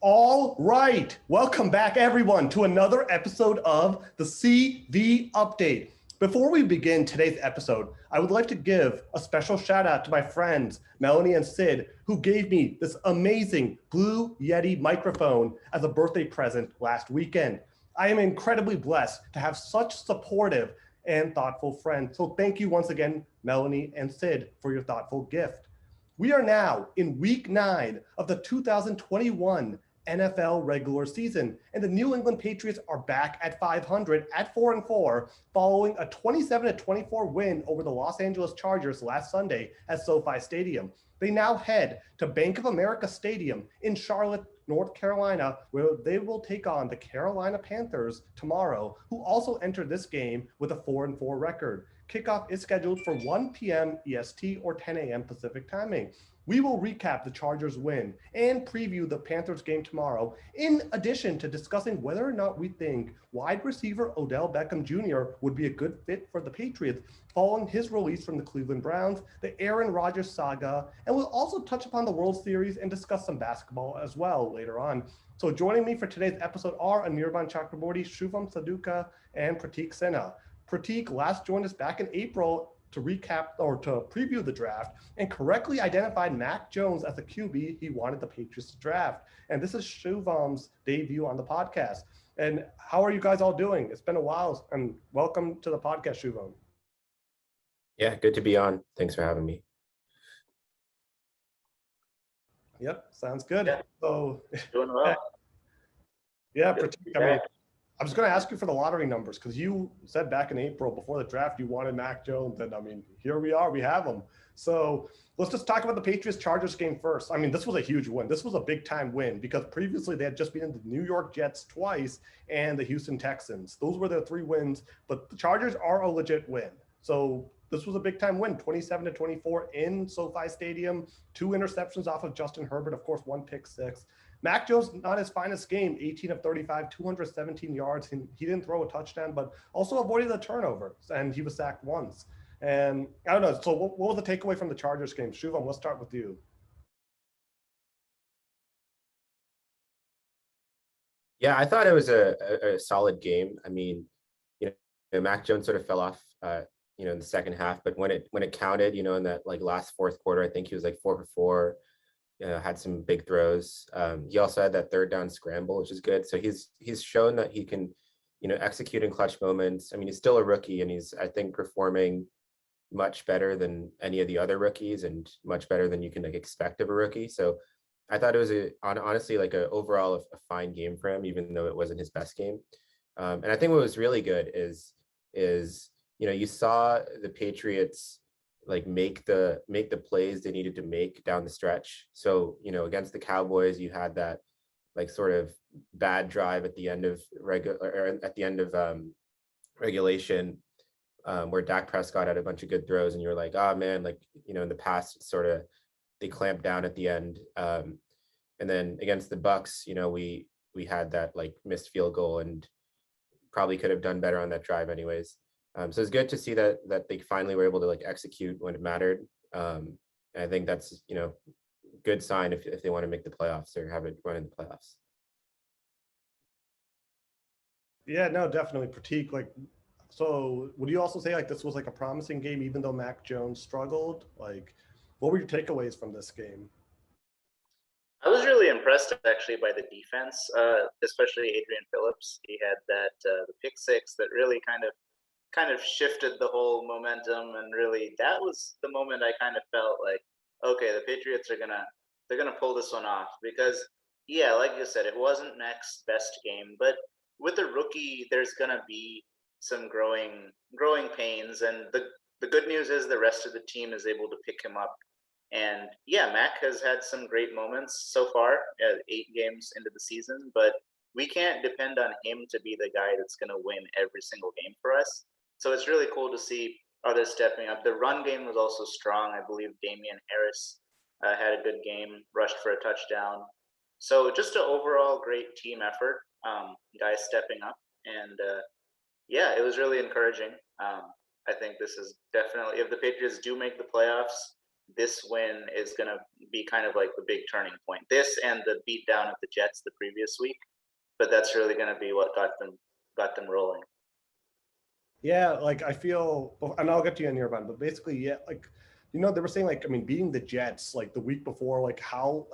All right. Welcome back, everyone, to another episode of the CV Update. Before we begin today's episode, I would like to give a special shout out to my friends, Melanie and Sid, who gave me this amazing Blue Yeti microphone as a birthday present last weekend. I am incredibly blessed to have such supportive and thoughtful friends. So thank you once again, Melanie and Sid, for your thoughtful gift. We are now in week 9 of the 2021 NFL regular season, and the New England Patriots are back at 500 at 4-4, following a 27-24 win over the Los Angeles Chargers last Sunday at SoFi Stadium. They now head to Bank of America Stadium in Charlotte, North Carolina, where they will take on the Carolina Panthers tomorrow, who also enter this game with a 4-4 record. Kickoff is scheduled for 1 p.m. EST or 10 a.m. Pacific timing. We will recap the Chargers win and preview the Panthers game tomorrow, in addition to discussing whether or not we think wide receiver Odell Beckham Jr. would be a good fit for the Patriots following his release from the Cleveland Browns, the Aaron Rodgers saga, and we'll also touch upon the World Series and discuss some basketball as well later on. So joining me for today's episode are Anirban, Shuvom Saduka, and Pratik Sinha. Pratik last joined us back in April to recap or to preview the draft and correctly identified Mac Jones as the QB he wanted the Patriots to draft. And this is Shuvam's debut on the podcast. And how are you guys all doing? It's been a while, and welcome to the podcast, Shuvam. Yeah, good to be on. Thanks for having me. Yep, sounds good. Yeah. So Doing well. Yeah, Pratik, I mean, I was going to ask you for the lottery numbers because you said back in April before the draft you wanted Mac Jones, and I mean, here we are, we have him. So let's just talk about the Patriots-Chargers game first. I mean, this was a huge win. This was a big-time win because previously they had just beaten the New York Jets twice and the Houston Texans. Those were their 3 wins, but the Chargers are a legit win. So this was a big-time win, 27-24 in SoFi Stadium, 2 interceptions off of Justin Herbert, of course, 1 pick six. Mac Jones, not his finest game, 18 of 35, 217 yards. He didn't throw a touchdown, but also avoided a turnover, and he was sacked once. And I don't know, so what was the takeaway from the Chargers game? Shuvam, let's start with you. Yeah, I thought it was a solid game. I mean, Mac Jones sort of fell off, in the second half, but when it counted, in that like last fourth quarter, I think he was like 4 for 4. Had some big throws. He also had that third down scramble, which is good. So he's shown that he can, execute in clutch moments. I mean, he's still a rookie, and he's, I think, performing much better than any of the other rookies, and much better than you can expect of a rookie. So I thought it was honestly like overall a fine game for him, even though it wasn't his best game. And I think what was really good is you saw the Patriots like make the plays they needed to make down the stretch. So, against the Cowboys, you had that like sort of bad drive at the end of regulation, where Dak Prescott had a bunch of good throws, and you're like, oh man, like, in the past, it's sort of, they clamped down at the end. And then against the Bucks, we had that like missed field goal, and probably could have done better on that drive anyways. So it's good to see that they finally were able to like execute when it mattered. And I think that's, good sign if they want to make the playoffs or have it run in the playoffs. Yeah, no, definitely. Pratik, like, so would you also say like this was like a promising game, even though Mac Jones struggled? Like, what were your takeaways from this game? I was really impressed actually by the defense, especially Adrian Phillips. He had that the pick six that really kind of shifted the whole momentum, and really that was the moment I kind of felt like, okay, the Patriots they're gonna pull this one off, because yeah, like you said, it wasn't Mac's best game, but with a rookie, there's gonna be some growing pains, and the good news is the rest of the team is able to pick him up. And yeah, Mac has had some great moments so far, 8 games into the season, but we can't depend on him to be the guy that's going to win every single game for us. So it's really cool to see others stepping up. The run game was also strong. I believe Damian Harris had a good game, rushed for a touchdown. So just an overall great team effort, guys stepping up. And yeah, it was really encouraging. I think this is definitely, if the Patriots do make the playoffs, this win is going to be kind of like the big turning point. This and the beatdown of the Jets the previous week, but that's really going to be what got them rolling. Yeah, like I feel, and I'll get to you in Anirban, but basically, yeah, like, they were saying, like, I mean, beating the Jets like the week before, like how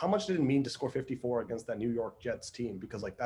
much did it mean to score 54 against that New York Jets team? Because like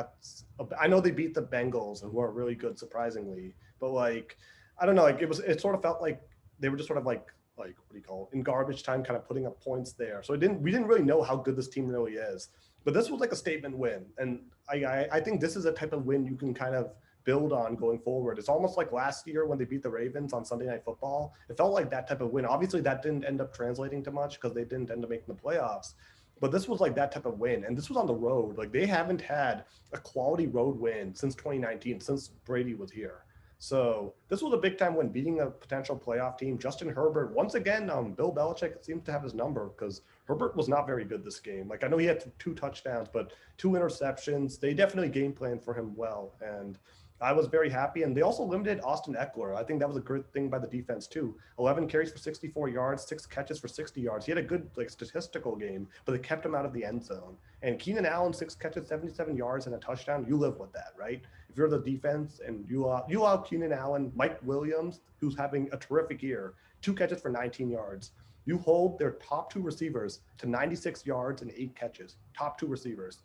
I know they beat the Bengals, who are really good, surprisingly, but like I don't know, like it sort of felt like they were just sort of like what do you call it, in garbage time, kind of putting up points there. So we didn't really know how good this team really is. But this was like a statement win, and I think this is a type of win you can kind of build on going forward. It's almost like last year when they beat the Ravens on Sunday Night Football. It felt like that type of win. Obviously, that didn't end up translating to much because they didn't end up making the playoffs. But this was like that type of win, and this was on the road. Like they haven't had a quality road win since 2019, since Brady was here. So this was a big time win, beating a potential playoff team. Justin Herbert, once again, Bill Belichick seems to have his number because Herbert was not very good this game. Like I know he had 2 touchdowns, but 2 interceptions. They definitely game planned for him well, and I was very happy. And they also limited Austin Eckler. I think that was a good thing by the defense too. 11 carries for 64 yards, 6 catches for 60 yards. He had a good statistical game, but they kept him out of the end zone. And Keenan Allen, 6 catches, 77 yards and a touchdown. You live with that, right? If you're the defense and you allow Keenan Allen, Mike Williams, who's having a terrific year, 2 catches for 19 yards. You hold their top 2 receivers to 96 yards and 8 catches. Top 2 receivers.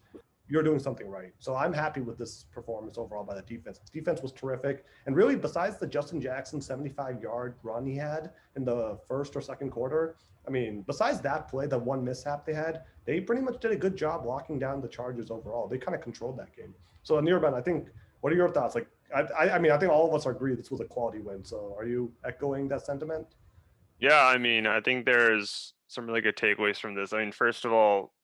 You're doing something right. So I'm happy with this performance overall by the defense. The defense was terrific. And really, besides the Justin Jackson 75-yard run he had in the first or second quarter, I mean, besides that play, the one mishap they had, they pretty much did a good job locking down the Chargers overall. They kind of controlled that game. So Anirban, I think, what are your thoughts? Like, I mean, I think all of us agree this was a quality win. So are you echoing that sentiment? Yeah, I mean, I think there's some really good takeaways from this. I mean, first of all,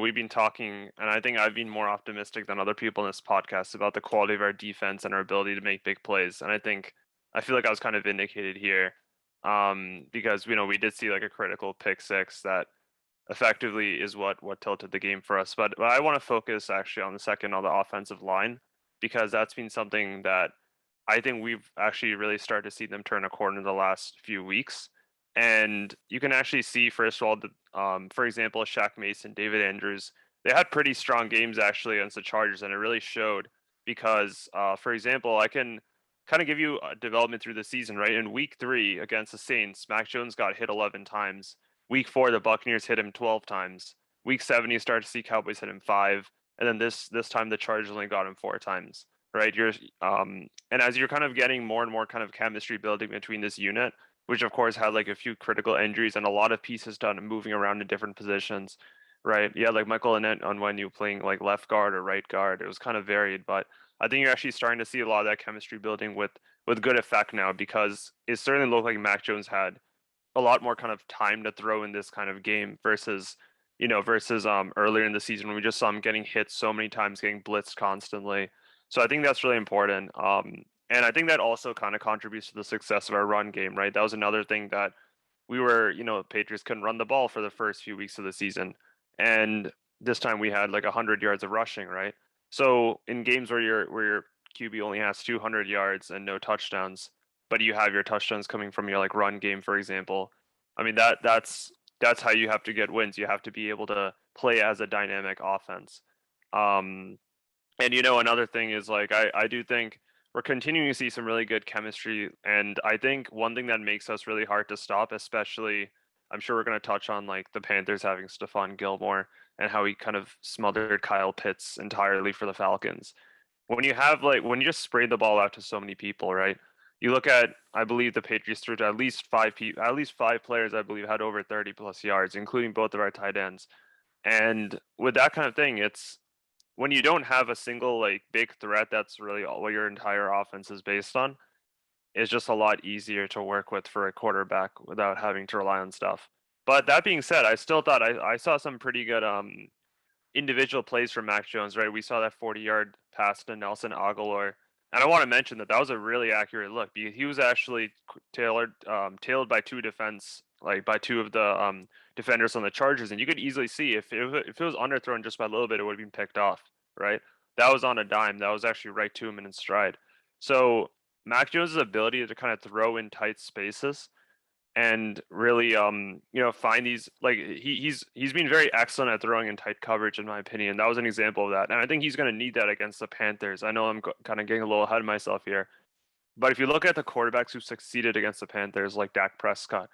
we've been talking, and I think I've been more optimistic than other people in this podcast about the quality of our defense and our ability to make big plays. And I feel like I was kind of vindicated here, because we did see like a critical pick six that effectively is what tilted the game for us. But I want to focus actually on the offensive line, because that's been something that I think we've actually really started to see them turn a corner in the last few weeks. And you can actually see, first of all, for example, Shaq Mason, David Andrews, they had pretty strong games actually against the Chargers, and it really showed because, for example, I can kind of give you a development through the season, right? In week 3 against the Saints, Mac Jones got hit 11 times. Week 4, the Buccaneers hit him 12 times. Week 7, you start to see Cowboys hit him 5. And then this time, the Chargers only got him 4 times, right? And as you're kind of getting more and more kind of chemistry building between this unit, which of course had like a few critical injuries and a lot of pieces done moving around in different positions, right? Yeah, like Michael Annette on when you playing like left guard or right guard, it was kind of varied, but I think you're actually starting to see a lot of that chemistry building with good effect now, because it certainly looked like Mac Jones had a lot more kind of time to throw in this kind of game versus earlier in the season when we just saw him getting hit so many times, getting blitzed constantly. So I think that's really important. And I think that also kind of contributes to the success of our run game, right? That was another thing that Patriots couldn't run the ball for the first few weeks of the season. And this time we had like 100 yards of rushing, right? So in games where your QB only has 200 yards and no touchdowns, but you have your touchdowns coming from your like run game, for example. I mean, that's how you have to get wins. You have to be able to play as a dynamic offense. And another thing is like I do think we're continuing to see some really good chemistry, and I think one thing that makes us really hard to stop, especially, I'm sure we're going to touch on like the Panthers having Stephon Gilmore and how he kind of smothered Kyle Pitts entirely for the Falcons. When you just spray the ball out to so many people, right? You look at, I believe the Patriots threw to at least 5 players, I believe, had over 30 plus yards, including both of our tight ends. And with that kind of thing, it's when you don't have a single like big threat that's really all what your entire offense is based on, it's just a lot easier to work with for a quarterback without having to rely on stuff. But that being said, I still thought I saw some pretty good individual plays from Mac Jones, right? We saw that 40-yard pass to Nelson Aguilar. And I want to mention that was a really accurate look, because he was actually tailed by by 2 of the defenders on the Chargers, and you could easily see if it was underthrown just by a little bit, it would have been picked off, right? That was on a dime. That was actually right to him in stride. So Mac Jones' ability to kind of throw in tight spaces and really find these, like, he's been very excellent at throwing in tight coverage, in my opinion. That was an example of that, and I think he's going to need that against the Panthers. I know I'm kind of getting a little ahead of myself here, but if you look at the quarterbacks who succeeded against the Panthers, like Dak Prescott,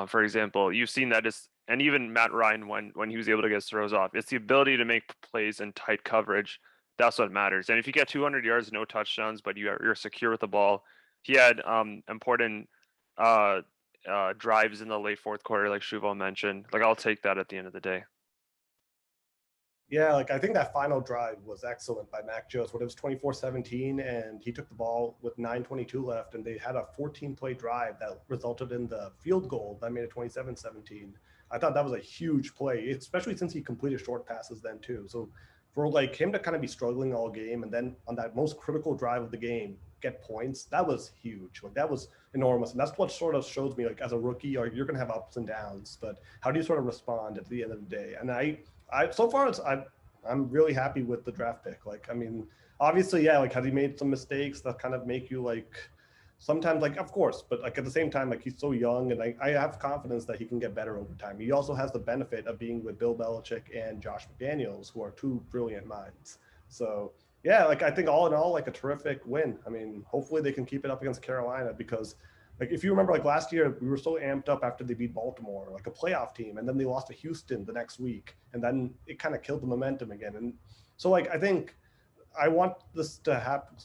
for example, you've seen that and even Matt Ryan, when he was able to get his throws off, it's the ability to make plays in tight coverage. That's what matters. And if you get 200 yards, no touchdowns, but you're secure with the ball. He had important drives in the late fourth quarter, like Shuvom mentioned. Like, I'll take that at the end of the day. Yeah, like I think that final drive was excellent by Mac Jones. When it was 24-17 and he took the ball with 9:22 left, and they had a 14-play drive that resulted in the field goal that made it 27-17. I thought that was a huge play, especially since he completed short passes then too. So for like him to kind of be struggling all game and then on that most critical drive of the game get points, that was huge. Like that was enormous. And that's what sort of shows me, like, as a rookie, you're going to have ups and downs, but how do you sort of respond at the end of the day? And I so far I'm really happy with the draft pick. Like, I mean, obviously, yeah, like, has he made some mistakes that kind of make you like sometimes, like, of course, but like at the same time, like, he's so young, and I have confidence that he can get better over time. He also has the benefit of being with Bill Belichick and Josh McDaniels, who are two brilliant minds. So yeah, like, I think all in all, like, a terrific win. I mean, hopefully they can keep it up against Carolina, because like, if you remember, like, last year, we were so amped up after they beat Baltimore, like a playoff team, and then they lost to Houston the next week, and then it kind of killed the momentum again. And so, like, I think I want this to happen.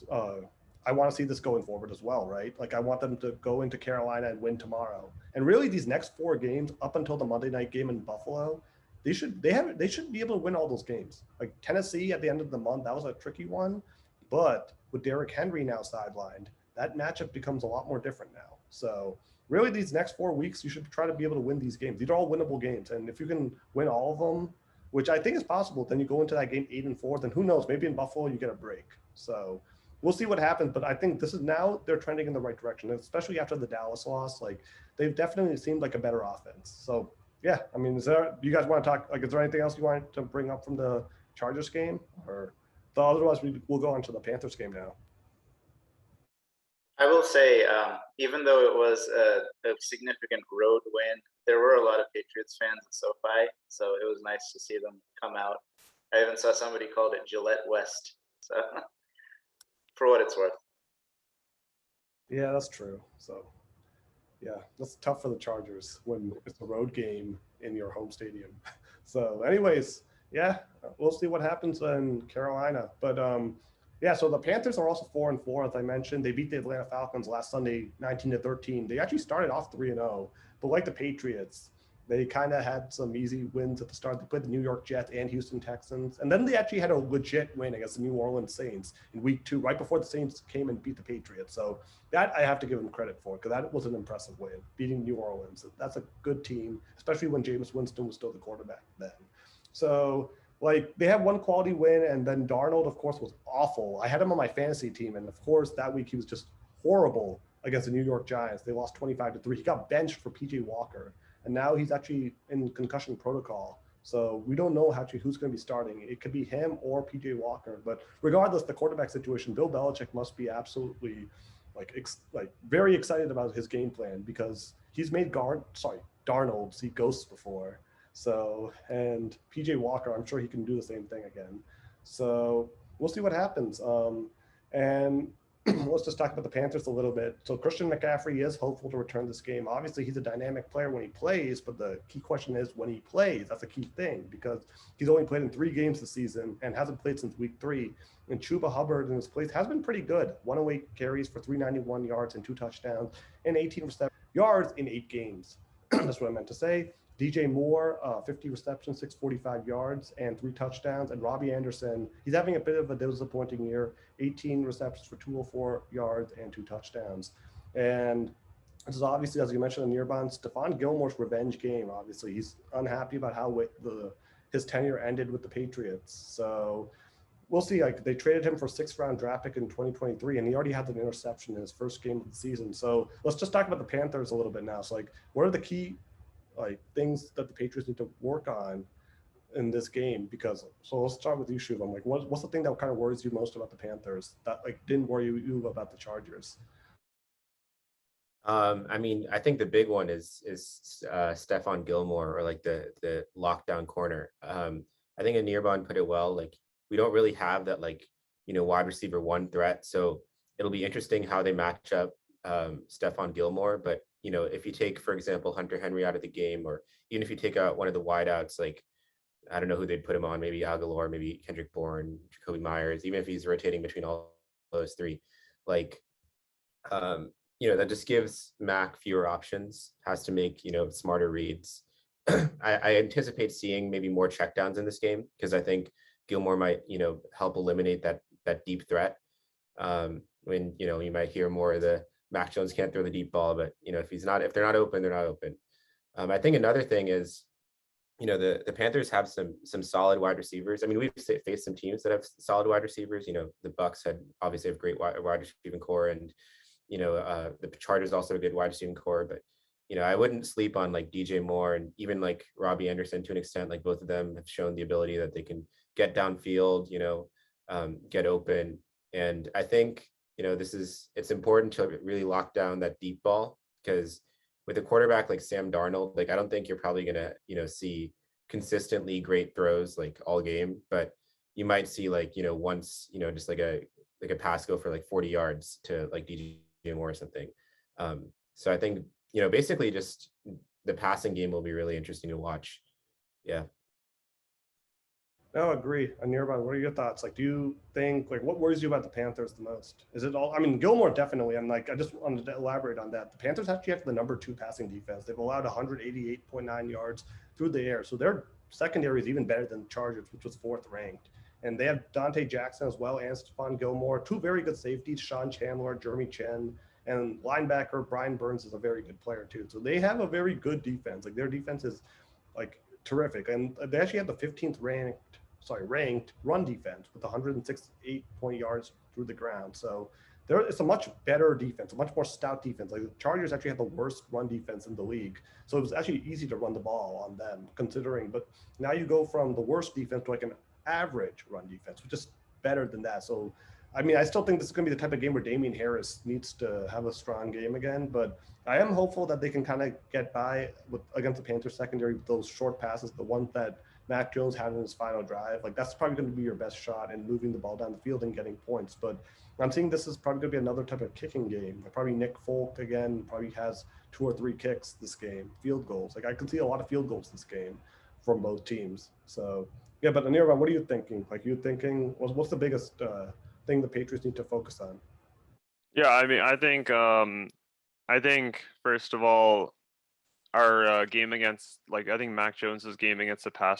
I want to see this going forward as well, right? Like, I want them to go into Carolina and win tomorrow. And really, these next 4 games up until the Monday night game in Buffalo, they should be able to win all those games. Like Tennessee at the end of the month, that was a tricky one, but with Derrick Henry now sidelined, that matchup becomes a lot more different now. So really, these next 4 weeks, you should try to be able to win these games. These are all winnable games. And if you can win all of them, which I think is possible, then you go into that game 8-4, then who knows, maybe in Buffalo, you get a break. So we'll see what happens. But I think this is now they're trending in the right direction, especially after the Dallas loss. Like, they've definitely seemed like a better offense. So yeah, I mean, do you guys want to talk, like, is there anything else you want to bring up from the Chargers game? Or otherwise, we'll go on to the Panthers game now. I will say, even though it was a significant road win, there were a lot of Patriots fans at SoFi, so it was nice to see them come out. I even saw somebody called it Gillette West, so for what it's worth. Yeah, that's true. So yeah, that's tough for the Chargers when it's a road game in your home stadium. So anyways, yeah, we'll see what happens in Carolina. But yeah, so the Panthers are also 4-4, as I mentioned. They beat the Atlanta Falcons last Sunday, 19-13. They actually started off 3-0, but like the Patriots, they kind of had some easy wins at the start. They played the New York Jets and Houston Texans, and then they actually had a legit win against the New Orleans Saints in week 2, right before the Saints came and beat the Patriots. So that I have to give them credit for, because that was an impressive win, beating New Orleans. That's a good team, especially when Jameis Winston was still the quarterback then. So, like, they had one quality win, and then Darnold, of course, was awful. I had him on my fantasy team, and of course, that week he was just horrible against the New York Giants. They lost 25-3. He got benched for PJ Walker, and now he's actually in concussion protocol. So we don't know actually who's going to be starting. It could be him or PJ Walker. But regardless, the quarterback situation, Bill Belichick must be absolutely very excited about his game plan, because he's made Darnold see ghosts before. So, and PJ Walker, I'm sure he can do the same thing again. So we'll see what happens. And let's just talk about the Panthers a little bit. So Christian McCaffrey is hopeful to return this game. Obviously, he's a dynamic player when he plays, but the key question is when he plays. That's a key thing, because he's only played in 3 games this season and hasn't played since week 3. And Chuba Hubbard in his place has been pretty good. 108 carries for 391 yards and 2 touchdowns and 18 yards in 8 games. That's what I meant to say. DJ Moore, 50 receptions, 645 yards, and 3 touchdowns. And Robbie Anderson, he's having a bit of a disappointing year, 18 receptions for 204 yards and 2 touchdowns. And this is obviously, as you mentioned, Anirban, Stephon Gilmore's revenge game. Obviously, he's unhappy about how his tenure ended with the Patriots. So we'll see. Like, they traded him for a 6th-round draft pick in 2023, and he already had an interception in his first game of the season. So let's just talk about the Panthers a little bit now. So, like, what are the key things that the Patriots need to work on in this game? Because, so let's start with you, Shuvom. Like, what's the thing that kind of worries you most about the Panthers that, like, didn't worry you about the Chargers? I mean, I think the big one is Stephon Gilmore, or like the lockdown corner. I think Anirban put it well. Like, we don't really have that, like, wide receiver one threat. So it'll be interesting how they match up Stephon Gilmore. But if you take, for example, Hunter Henry out of the game, or even if you take out one of the wideouts, like, I don't know who they'd put him on, maybe Aguilar, maybe Kendrick Bourne, Jacoby Myers, even if he's rotating between all those three, like, that just gives Mac fewer options, has to make, smarter reads. I anticipate seeing maybe more checkdowns in this game, because I think Gilmore might, help eliminate that deep threat. When, you might hear more of the Mac Jones can't throw the deep ball, but, if they're not open, they're not open. I think another thing is, the Panthers have some solid wide receivers. I mean, we've faced some teams that have solid wide receivers. The Bucks obviously have great wide receiving core, and the Chargers also a good wide receiving core. But I wouldn't sleep on like DJ Moore, and even like Robbie Anderson to an extent. Like, both of them have shown the ability that they can get downfield, get open. And I think it's important to really lock down that deep ball, because with a quarterback like Sam Darnold, like, I don't think you're probably gonna see consistently great throws like all game, but you might see, like, once, just like a pass go for like 40 yards to like DJ Moore or something. So I think basically just the passing game will be really interesting to watch. Yeah. No, agree. Anirban, what are your thoughts? Like, do you think, like, what worries you about the Panthers the most? Is it all, I mean, Gilmore definitely, and like, I just wanted to elaborate on that. The Panthers actually have the #2 passing defense. They've allowed 188.9 yards through the air. So their secondary is even better than the Chargers, which was 4th ranked. And they have Dante Jackson as well, and Stephon Gilmore, 2 very good safeties, Sean Chandler, Jeremy Chen, and linebacker Brian Burns is a very good player too. So they have a very good defense. Like, their defense is like terrific. And they actually have the 15th ranked run defense with 168 point yards through the ground. So it's a much better defense, a much more stout defense. Like, the Chargers actually have the worst run defense in the league. So it was actually easy to run the ball on them, considering. But now you go from the worst defense to like an average run defense, which is better than that. So, I mean, I still think this is going to be the type of game where Damian Harris needs to have a strong game again. But I am hopeful that they can kind of get by against the Panthers secondary with those short passes, the ones that Mac Jones had in his final drive. Like, that's probably going to be your best shot in moving the ball down the field and getting points. But I'm seeing this is probably going to be another type of kicking game. Like, probably Nick Folk again probably has 2 or 3 kicks this game, field goals. Like, I could see a lot of field goals this game from both teams. So, yeah, but Anirban, what are you thinking? Like, you thinking, what's the biggest thing the Patriots need to focus on? Yeah, I mean, I think first of all, our game against, like, I think Mac Jones's game against the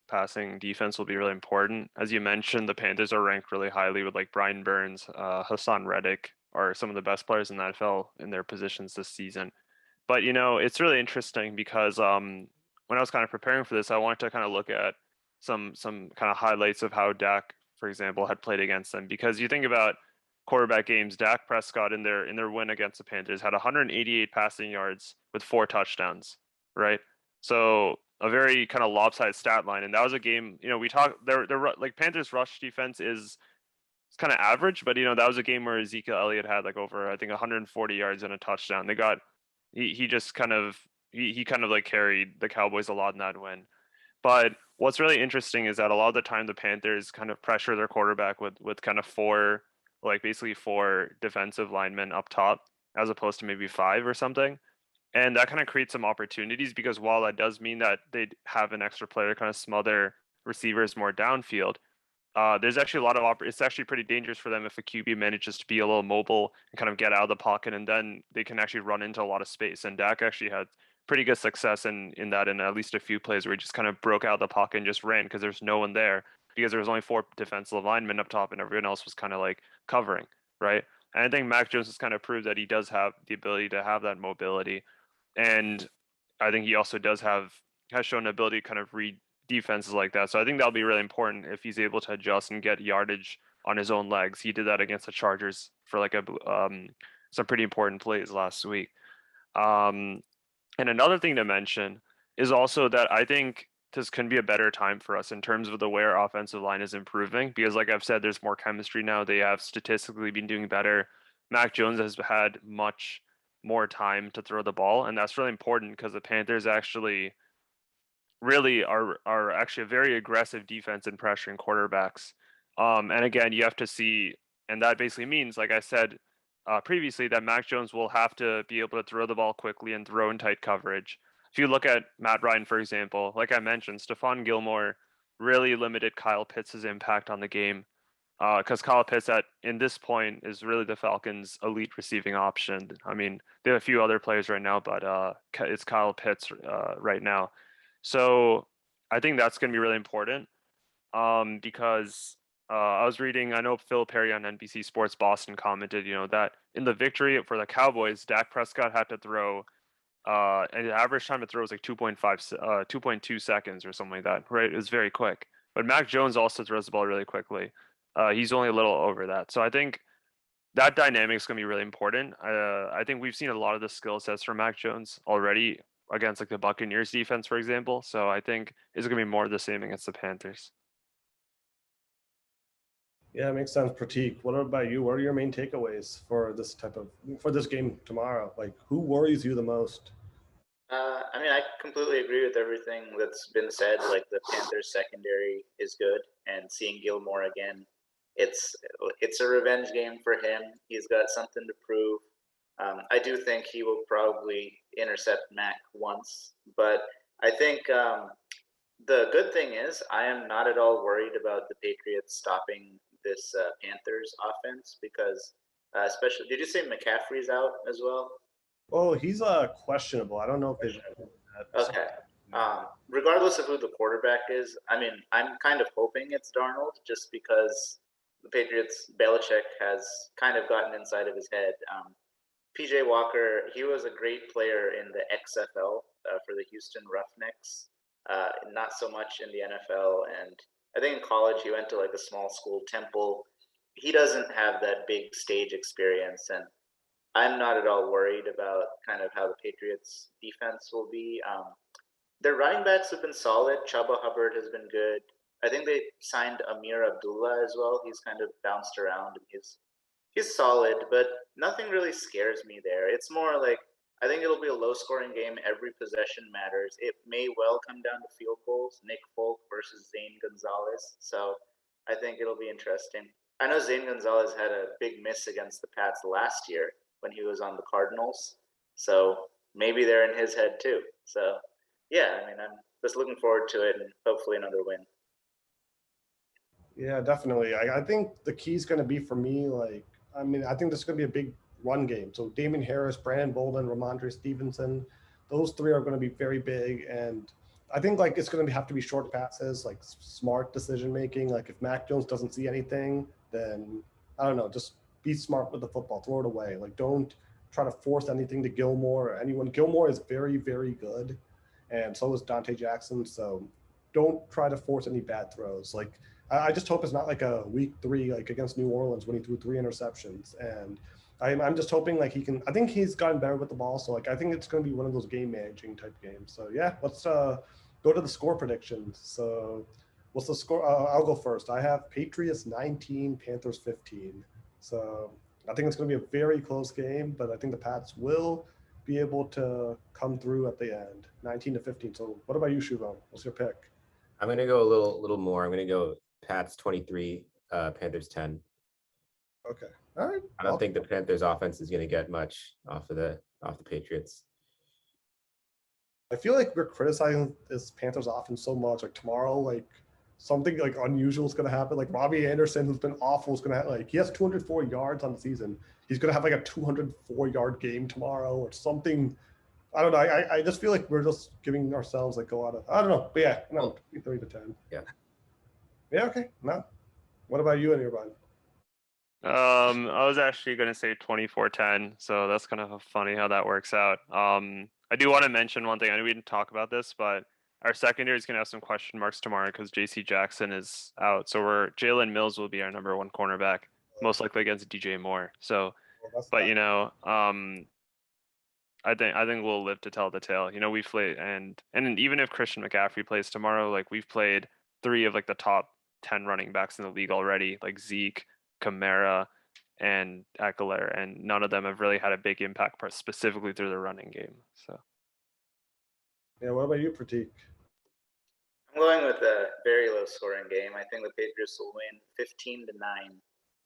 passing defense will be really important. As you mentioned, the Panthers are ranked really highly with like Brian Burns, Hassan Reddick are some of the best players in the NFL in their positions this season. But it's really interesting because when I was kind of preparing for this, I wanted to kind of look at some kind of highlights of how Dak, for example, had played against them. Because you think about quarterback games, Dak Prescott in their win against the Panthers had 188 passing yards with 4 touchdowns, right? So a very kind of lopsided stat line, and that was a game. We talk their like Panthers rush defense is it's kind of average, but that was a game where Ezekiel Elliott had like over, I think, 140 yards and a touchdown. He just kind of he kind of like carried the Cowboys a lot in that win. But what's really interesting is that a lot of the time the Panthers kind of pressure their quarterback with kind of basically 4 defensive linemen up top, as opposed to maybe 5 or something. And that kind of creates some opportunities, because while that does mean that they'd have an extra player to kind of smother receivers more downfield, there's actually a lot of it's actually pretty dangerous for them if a QB manages to be a little mobile and kind of get out of the pocket, and then they can actually run into a lot of space. And Dak actually had pretty good success in that, in at least a few plays where he just kind of broke out of the pocket and just ran because there's no one there, because there was only 4 defensive linemen up top and everyone else was kind of like covering, right? And I think Mac Jones has kind of proved that he does have the ability to have that mobility. And I think he also has shown the ability to kind of read defenses like that. So I think that'll be really important if he's able to adjust and get yardage on his own legs. He did that against the Chargers for like some pretty important plays last week. And another thing to mention is also that I think this can be a better time for us in terms of the way our offensive line is improving, because like I've said, there's more chemistry now. They have statistically been doing better. Mac Jones has had much more time to throw the ball, and that's really important because the Panthers actually really are actually a very aggressive defense in pressuring quarterbacks. And again, you have to see, and that basically means, like I said previously, that Mac Jones will have to be able to throw the ball quickly and throw in tight coverage. If you look at Matt Ryan, for example, like I mentioned, Stephon Gilmore really limited Kyle Pitts' impact on the game because Kyle Pitts in this point is really the Falcons' elite receiving option. I mean, they have a few other players right now, but it's Kyle Pitts right now. So I think that's going to be really important because I was reading, I know Phil Perry on NBC Sports Boston commented, that in the victory for the Cowboys, Dak Prescott had to throw, and the average time to throw was like 2.2 seconds or something like that, right? It was very quick. But Mac Jones also throws the ball really quickly. He's only a little over that. So I think that dynamic is going to be really important. I think we've seen a lot of the skill sets from Mac Jones already against like the Buccaneers defense, for example. So I think it's going to be more of the same against the Panthers. Yeah, it makes sense. Pratik, what about you? What are your main takeaways for this game tomorrow? Like, who worries you the most? I mean, I completely agree with everything that's been said. Like, the Panthers secondary is good, and seeing Gilmore again, it's a revenge game for him. He's got something to prove. I do think he will probably intercept Mac once, but I think the good thing is I am not at all worried about the Patriots stopping this Panthers offense because, especially, did you say McCaffrey's out as well? Oh, he's questionable. I don't know if they've. Okay. Regardless of who the quarterback is, I mean, I'm kind of hoping it's Darnold just because the Patriots, Belichick has kind of gotten inside of his head. PJ Walker, he was a great player in the XFL for the Houston Roughnecks, not so much in the NFL. And I think in college he went to like a small school, Temple. He doesn't have that big stage experience, and I'm not at all worried about kind of how the Patriots defense will be. Their running backs have been solid. Chuba Hubbard has been good. I think they signed Amir Abdullah as well. He's kind of bounced around and he's solid, but nothing really scares me there. It's more like I think it'll be a low-scoring game. Every possession matters. It may well come down to field goals. Nick Folk versus Zane Gonzalez. So I think it'll be interesting. I know Zane Gonzalez had a big miss against the Pats last year when he was on the Cardinals. So maybe they're in his head too. So yeah, I mean, I'm just looking forward to it and hopefully another win. Yeah, definitely. I think the key is going to be for me, I think this is going to be a big run game. So Damon Harris, Brandon Bolden, Ramondre Stevenson, those three are going to be very big. And I think it's going to have to be short passes, like smart decision making. Like if Mac Jones doesn't see anything, then I don't know, just be smart with the football, throw it away. Like don't try to force anything to Gilmore or anyone. Gilmore is very, very good. And so is Dante Jackson. So don't try to force any bad throws. Like I just hope it's not like a week 3, like against New Orleans when he threw 3 interceptions. And I'm just hoping he can, I think he's gotten better with the ball. So I think it's going to be one of those game managing type games. So yeah, let's go to the score predictions. So what's the score? I'll go first. I have Patriots 19, Panthers 15. So I think it's going to be a very close game, but I think the Pats will be able to come through at the end, 19-15. So what about you, Shuvom? What's your pick? I'm going to go a little more. I'm going to go Pats 23, Panthers 10. Okay. All right. I don't think the Panthers offense is going to get much off the Patriots. I feel like we're criticizing this Panthers offense so much. Like tomorrow, something unusual is going to happen. Like Robbie Anderson, who's been awful, is going to have he has 204 yards on the season. He's going to have a 204-yard game tomorrow or something. I don't know. I just feel like we're just giving ourselves go out of. I don't know. But yeah, no, 30-10. Yeah. Yeah. Okay. No. What about you, Anirban? I was actually going to say 24-10, so that's kind of funny how that works out. I do want to mention one thing. I know we didn't talk about this, but our secondary is going to have some question marks tomorrow because J.C. Jackson is out. So Jalen Mills will be our number 1 cornerback, most likely against DJ Moore. So, but I think we'll live to tell the tale. We've played and even if Christian McCaffrey plays tomorrow, we've played 3 of the top 10 running backs in the league already, like Zeke, Kamara, and Eckler, and none of them have really had a big impact specifically through the running game. So. Yeah, what about you, Pratik? I'm going with a very low scoring game. I think the Patriots will win 15-9.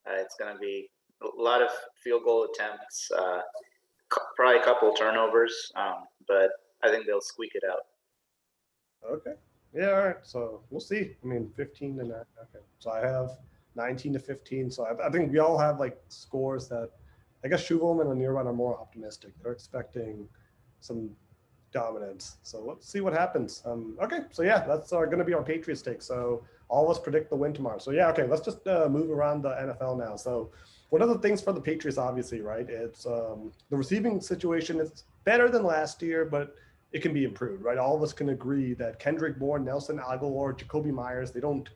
It's going to be a lot of field goal attempts, probably a couple turnovers, but I think they'll squeak it out. Okay. Yeah, all right. So we'll see. I mean, 15-9. Okay. So I have 19-15. So I think we all have like scores that I guess Shuvom and Anirban are more optimistic. They're expecting some dominance. So let's see what happens. Okay. So yeah, that's going to be our Patriots take. So all of us predict the win tomorrow. So yeah, okay. Let's just move around the NFL now. So one of the things for the Patriots, obviously, right? It's the receiving situation is better than last year, but it can be improved, right? All of us can agree that Kendrick Bourne, Nelson Aguilar, Jacoby Myers, they don't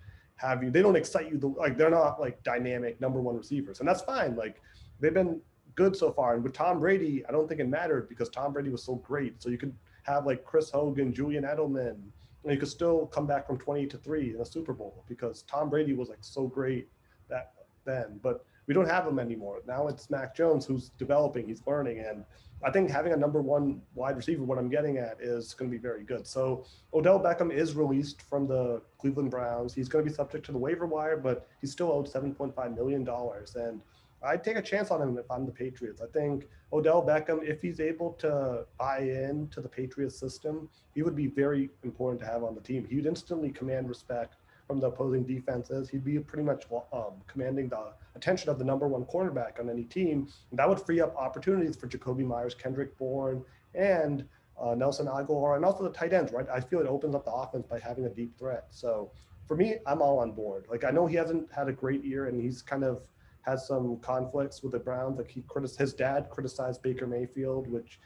excite you. Like they're not like dynamic number one receivers, and that's fine. Like they've been good so far. And with Tom Brady, I don't think it mattered because Tom Brady was so great. So you could have like Chris Hogan, Julian Edelman, and you could still come back from 28-3 in a Super Bowl because Tom Brady was like so great that then. But we don't have him anymore. Now it's Mac Jones who's developing, he's learning, and I think having a number one wide receiver, what I'm getting at, is going to be very good. So Odell Beckham is released from the Cleveland Browns. He's going to be subject to the waiver wire, but he's still owed $7.5 million. And I'd take a chance on him if I'm the Patriots. I think Odell Beckham, if he's able to buy into the Patriots system, he would be very important to have on the team. He would instantly command respect from the opposing defenses. He'd be pretty much commanding the attention of the number one cornerback on any team. And that would free up opportunities for Jacoby Myers, Kendrick Bourne, and Nelson Aguilar, and also the tight ends, right? I feel it opens up the offense by having a deep threat. So for me, I'm all on board. Like I know he hasn't had a great year and he's kind of has some conflicts with the Browns. Like his dad criticized Baker Mayfield, which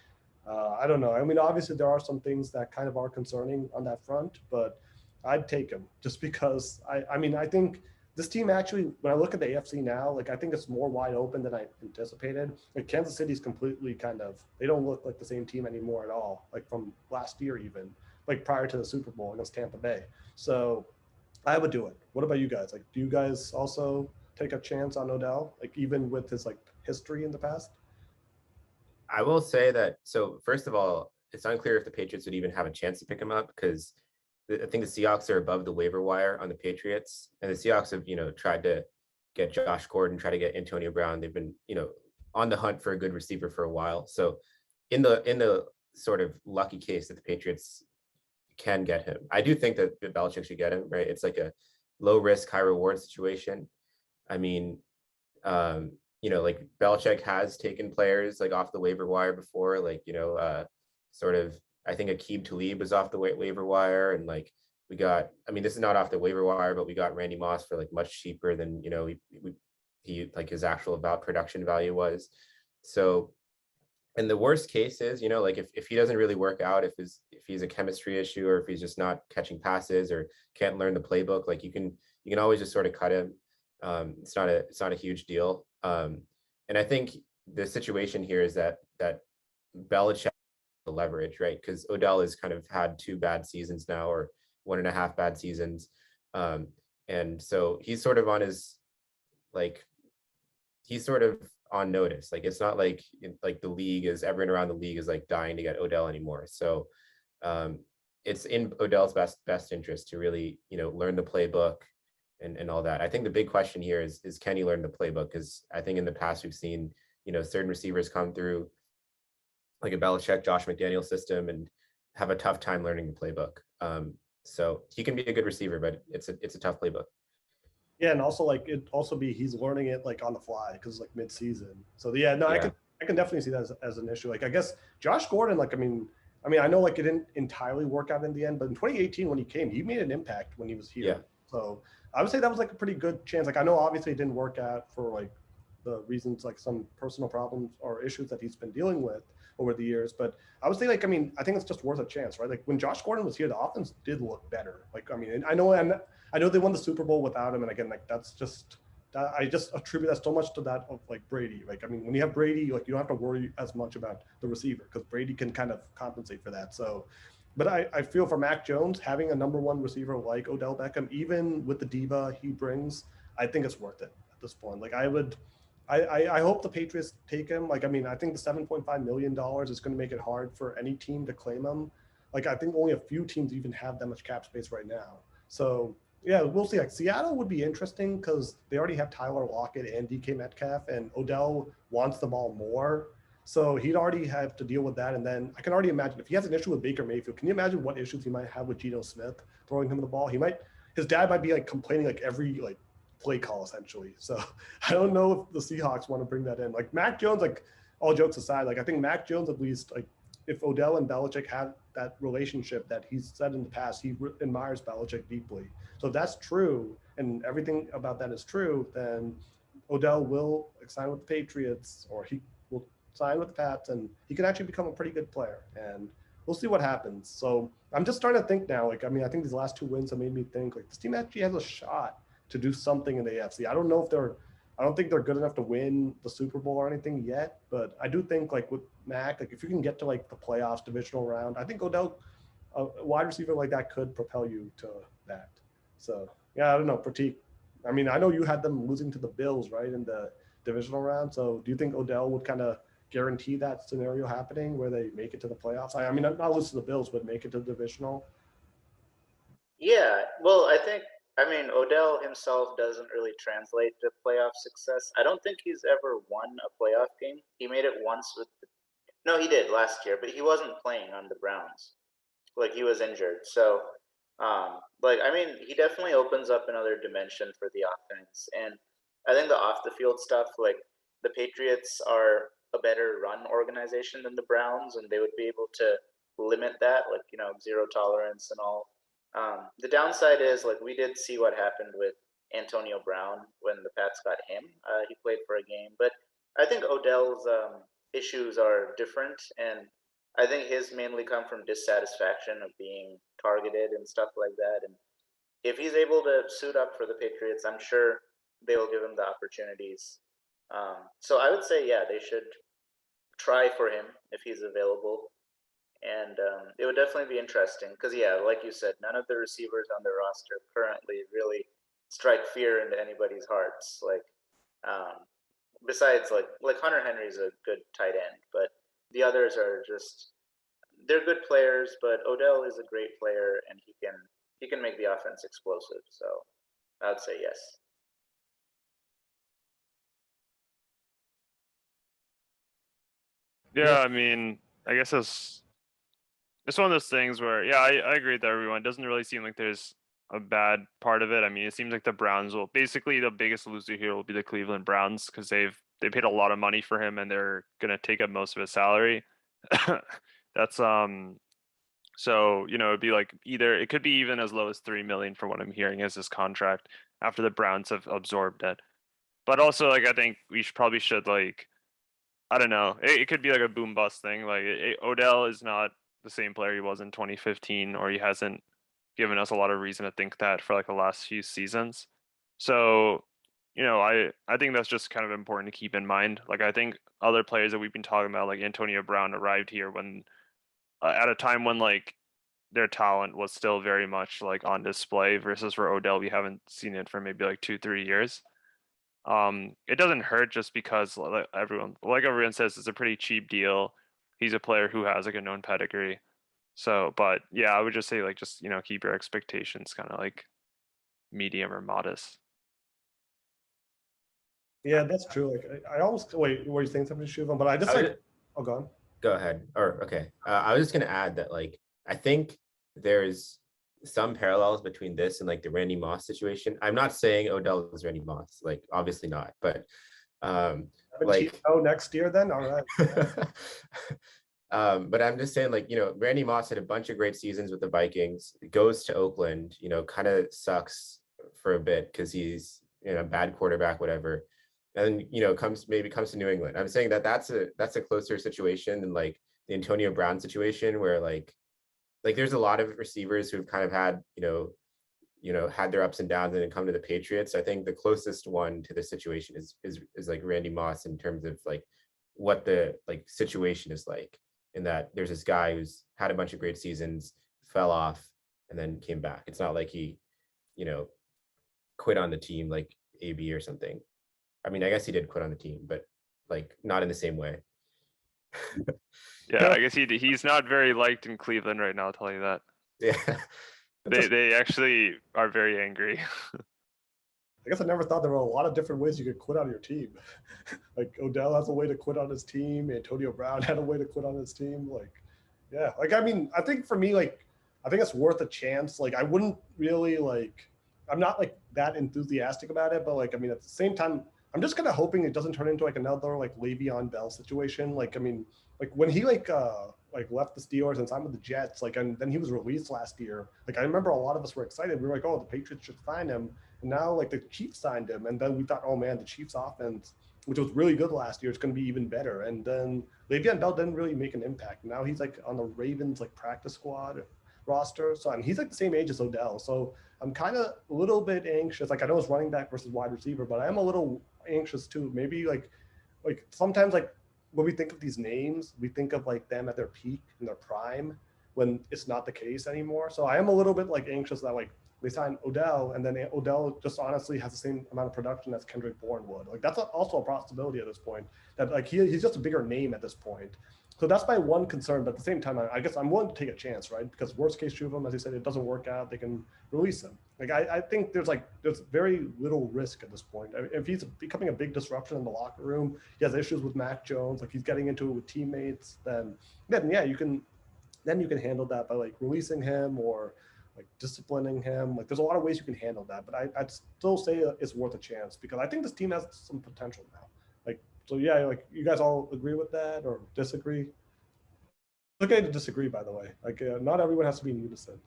I don't know. I mean, obviously there are some things that kind of are concerning on that front, but I'd take him just because I mean, I think this team actually, when I look at the AFC now, like I think it's more wide open than I anticipated. Like Kansas City's completely they don't look like the same team anymore at all, like from last year even, like prior to the Super Bowl against Tampa Bay. So I would do it. What about you guys? Like, do you guys also take a chance on Odell, like even with his like history in the past? I will say that, so first of all, it's unclear if the Patriots would even have a chance to pick him up because I think the Seahawks are above the waiver wire on the Patriots, and the Seahawks have, tried to get Josh Gordon, try to get Antonio Brown. They've been, on the hunt for a good receiver for a while. So in the sort of lucky case that the Patriots can get him, I do think that Belichick should get him, right? It's like a low risk, high reward situation. I mean, like Belichick has taken players like off the waiver wire before, like, sort of, I think Aqib Talib was off the waiver wire, and like we got, I mean, this is not off the waiver wire, but we got Randy Moss for like much cheaper than, he like his actual production value was. So, and the worst case is, like if he doesn't really work out, if he's a chemistry issue, or if he's just not catching passes or can't learn the playbook, like you can always just sort of cut him. It's not a huge deal. And I think the situation here is that Belichick the leverage, right? Because Odell has kind of had 2 bad seasons now, or 1.5 bad seasons. And so he's sort of on on notice. Like it's not like everyone around the league is like dying to get Odell anymore. So it's in Odell's best interest to really, learn the playbook and all that. I think the big question here is can he learn the playbook? Because I think in the past we've seen, certain receivers come through like a Belichick, Josh McDaniel system and have a tough time learning the playbook. So he can be a good receiver, but it's a tough playbook. Yeah, and also like he's learning it like on the fly because like mid-season. So yeah, no, yeah. I can definitely see that as an issue. Like I guess Josh Gordon, like I mean, I know like it didn't entirely work out in the end, but in 2018 when he came, he made an impact when he was here. Yeah. So I would say that was like a pretty good chance. Like I know obviously it didn't work out for like the reasons, like some personal problems or issues that he's been dealing with over the years. But I would say like, I think it's just worth a chance, right? Like when Josh Gordon was here, the offense did look better. Like, I know they won the Super Bowl without him. And again, like I just attribute that so much to that of like Brady. Like, when you have Brady, like you don't have to worry as much about the receiver because Brady can kind of compensate for that. So, but I feel for Mac Jones, having a number one receiver like Odell Beckham, even with the diva he brings, I think it's worth it at this point. Like I hope the Patriots take him. Like, I mean, I think the $7.5 million is going to make it hard for any team to claim him. Like, I think only a few teams even have that much cap space right now. So, yeah, we'll see. Like, Seattle would be interesting because they already have Tyler Lockett and DK Metcalf, and Odell wants the ball more. So he'd already have to deal with that. And then I can already imagine if he has an issue with Baker Mayfield, can you imagine what issues he might have with Geno Smith throwing him the ball? His dad might be like complaining like every like play call essentially. So I don't know if the Seahawks want to bring that in. Like Mac Jones, like all jokes aside, like I think Mac Jones at least, like if Odell and Belichick have that relationship that he's said in the past, he admires Belichick deeply. So if that's true and everything about that is true, then Odell will sign with the Patriots or he will sign with the Pats and he can actually become a pretty good player. And we'll see what happens. So I'm just starting to think now, like, I mean, I think these last 2 wins have made me think like this team actually has a shot to do something in the AFC. I don't think they're good enough to win the Super Bowl or anything yet, but I do think like with Mac, like if you can get to like the playoffs divisional round, I think Odell, a wide receiver like that could propel you to that. So yeah, I don't know, Pratik. I mean, I know you had them losing to the Bills, right, in the divisional round. So do you think Odell would kind of guarantee that scenario happening where they make it to the playoffs? I mean, not lose to the Bills, but make it to the divisional. Yeah, well, I mean, Odell himself doesn't really translate to playoff success. I don't think he's ever won a playoff game. He made it once no, he did last year, but he wasn't playing on the Browns. Like he was injured. So, like, I mean, he definitely opens up another dimension for the offense. And I think the off the field stuff, like the Patriots are a better run organization than the Browns, and they would be able to limit that, like, zero tolerance and all. The downside is like we did see what happened with Antonio Brown when the Pats got him. He played for a game, but I think Odell's issues are different, and I think his mainly come from dissatisfaction of being targeted and stuff like that. And if he's able to suit up for the Patriots, I'm sure they will give him the opportunities. So I would say, yeah, they should try for him if he's available. And it would definitely be interesting because, yeah, like you said, none of the receivers on their roster currently really strike fear into anybody's hearts. Like, besides, like Hunter Henry's a good tight end, but the others are just they're good players. But Odell is a great player, and he can make the offense explosive. So I would say yes. Yeah, I mean, I guess it's one of those things where, yeah, I agree with everyone. It doesn't really seem like there's a bad part of it. I mean, it seems like the Browns will basically the biggest loser here will be the Cleveland Browns because they paid a lot of money for him and they're gonna take up most of his salary. That's so it'd be like it could be even as low as 3 million for what I'm hearing as his contract after the Browns have absorbed it. But also like I think we should like I don't know. It could be like a boom bust thing. Like Odell is not the same player he was in 2015, or he hasn't given us a lot of reason to think that for like the last few seasons. So, I think that's just kind of important to keep in mind. Like I think other players that we've been talking about, like Antonio Brown, arrived here when at a time when like their talent was still very much like on display versus for Odell, we haven't seen it for maybe like 2-3 years. It doesn't hurt just because like everyone says it's a pretty cheap deal. He's a player who has like a known pedigree. So, but yeah, I would just say like just keep your expectations kind of like medium or modest. Yeah, that's true. Like I almost wait. Were you saying something, Shuvam? But I just like. Oh, go on. Go ahead. Or okay. I was just gonna add that like I think there's some parallels between this and like the Randy Moss situation. I'm not saying Odell is Randy Moss, like obviously not, but like next year then. All right. But I'm just saying, like, Randy Moss had a bunch of great seasons with the Vikings. Goes to Oakland, kind of sucks for a bit because he's a bad quarterback, whatever. And comes to New England. I'm saying that's a closer situation than like the Antonio Brown situation where like there's a lot of receivers who've kind of had had their ups and downs and then come to the Patriots. I think the closest one to the situation is like Randy Moss in terms of like what the like situation is like, in that there's this guy who's had a bunch of great seasons, fell off, and then came back. It's not like he, quit on the team like AB or something. I mean, I guess he did quit on the team, but like not in the same way. Yeah, I guess he's not very liked in Cleveland right now, I'll tell you that. Yeah. They actually are very angry. I guess I never thought there were a lot of different ways you could quit on your team. Like Odell has a way to quit on his team. Antonio Brown had a way to quit on his team. Like, yeah, like, I mean, I think for me, like, I think it's worth a chance. Like, I wouldn't really like, I'm not like that enthusiastic about it, but like, I mean, at the same time, I'm just kind of hoping it doesn't turn into like another like Le'Veon Bell situation. Like, I mean, like when he like left the Steelers and signed with the Jets, like, and then he was released last year. Like, I remember a lot of us were excited. We were like, oh, the Patriots should sign him. And now like the Chiefs signed him, and then we thought, oh man, the Chiefs offense, which was really good last year, is going to be even better. And then Le'Veon Bell didn't really make an impact. Now he's like on the Ravens like practice squad roster. So and he's like the same age as Odell. So I'm kind of a little bit anxious. Like I know it's running back versus wide receiver, but I am a little anxious too. Maybe like sometimes like when we think of these names, we think of like them at their peak in their prime when it's not the case anymore. So I am a little bit like anxious that like they signed Odell, and then Odell just honestly has the same amount of production as Kendrick Bourne would. Like that's also a possibility at this point. That like he's just a bigger name at this point. So that's my one concern. But at the same time, I guess I'm willing to take a chance, right? Because worst case Shuvom, as you said, it doesn't work out, they can release him. Like I think there's very little risk at this point. I mean, if he's becoming a big disruption in the locker room, he has issues with Mac Jones, like he's getting into it with teammates, then yeah, you can handle that by like releasing him or like disciplining him. Like there's a lot of ways you can handle that, but I'd still say it's worth a chance because I think this team has some potential now. Like, so yeah, like you guys all agree with that or disagree? It's okay to disagree, by the way. Like not everyone has to be in unison.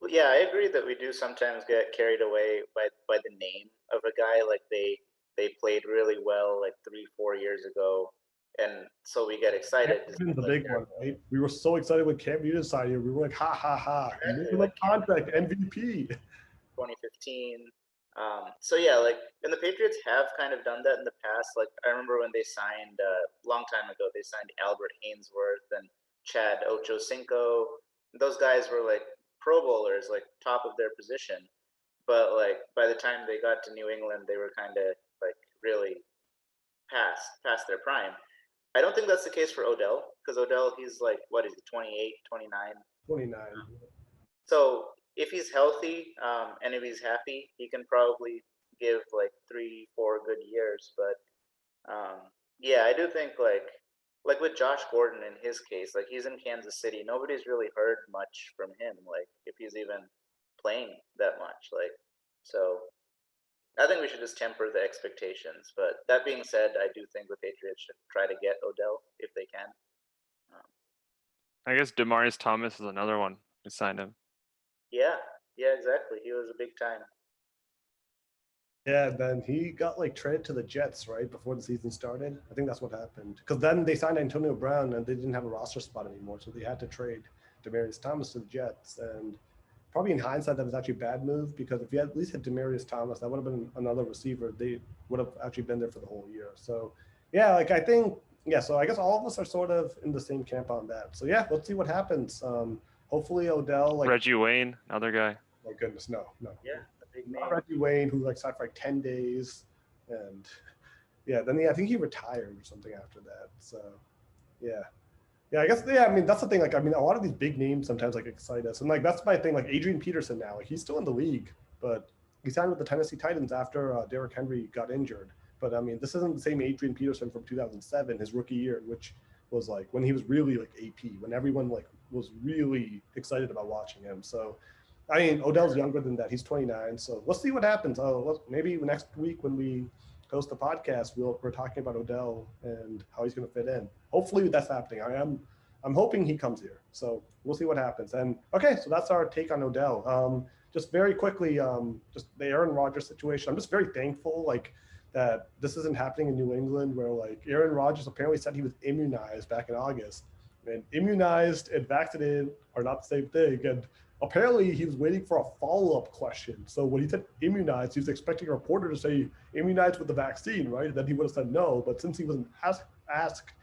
Well, yeah, I agree that we do sometimes get carried away by the name of a guy. Like they played really well like 3-4 years ago, and so we get excited. Cam the big one, right? We were so excited when Cam Newton signed here. We were like, ha ha ha! Exactly, Like contract MVP. 2015. So yeah, like, and the Patriots have kind of done that in the past. Like I remember when they signed a long time ago, they signed Albert Haynesworth and Chad Ochocinco. Those guys were like Pro Bowlers, like top of their position. But like by the time they got to New England, they were kind of like really past their prime. I don't think that's the case for Odell because Odell, he's like, what is he, 28, 29? 29. So if he's healthy and if he's happy, he can probably give like 3-4 good years. But yeah, I do think like with Josh Gordon in his case, like he's in Kansas City. Nobody's really heard much from him, like if he's even playing that much. Like, so I think we should just temper the expectations. But that being said, I do think the Patriots should try to get Odell if they can. I guess Demaryius Thomas is another one who signed him. Yeah, exactly. He was a big time. Yeah, then he got like traded to the Jets right before the season started. I think that's what happened. Because then they signed Antonio Brown and they didn't have a roster spot anymore, so they had to trade Demaryius Thomas to the Jets. And probably in hindsight, that was actually a bad move because if you at least had Demaryius Thomas, that would have been another receiver. They would have actually been there for the whole year. So yeah, like I think, yeah, so I guess all of us are sort of in the same camp on that. So yeah, let's see what happens. Hopefully Odell, like Reggie Wayne, another guy. My goodness, no. Yeah, the big name. Not Reggie Wayne, who like signed for like 10 days, and yeah, then I think he retired or something after that. So yeah, I guess I mean that's the thing. Like I mean, a lot of these big names sometimes like excite us, and like that's my thing. Like Adrian Peterson now, like he's still in the league, but he signed with the Tennessee Titans after Derrick Henry got injured. But I mean, this isn't the same Adrian Peterson from 2007, his rookie year, which was like when he was really like AP, when everyone like was really excited about watching him. So, I mean, Odell's younger than that. He's 29. So let's see what happens. Maybe next week when we host the podcast, we're talking about Odell and how he's going to fit in. Hopefully that's happening. I'm hoping he comes here. So we'll see what happens. And okay, so that's our take on Odell. Just very quickly, just the Aaron Rodgers situation. I'm just very thankful, like, that this isn't happening in New England, where like Aaron Rodgers apparently said he was immunized back in August, and immunized and vaccinated are not the same thing. And apparently he was waiting for a follow-up question. So when he said immunized, he was expecting a reporter to say immunized with the vaccine, right? And then he would have said no. But since he wasn't asked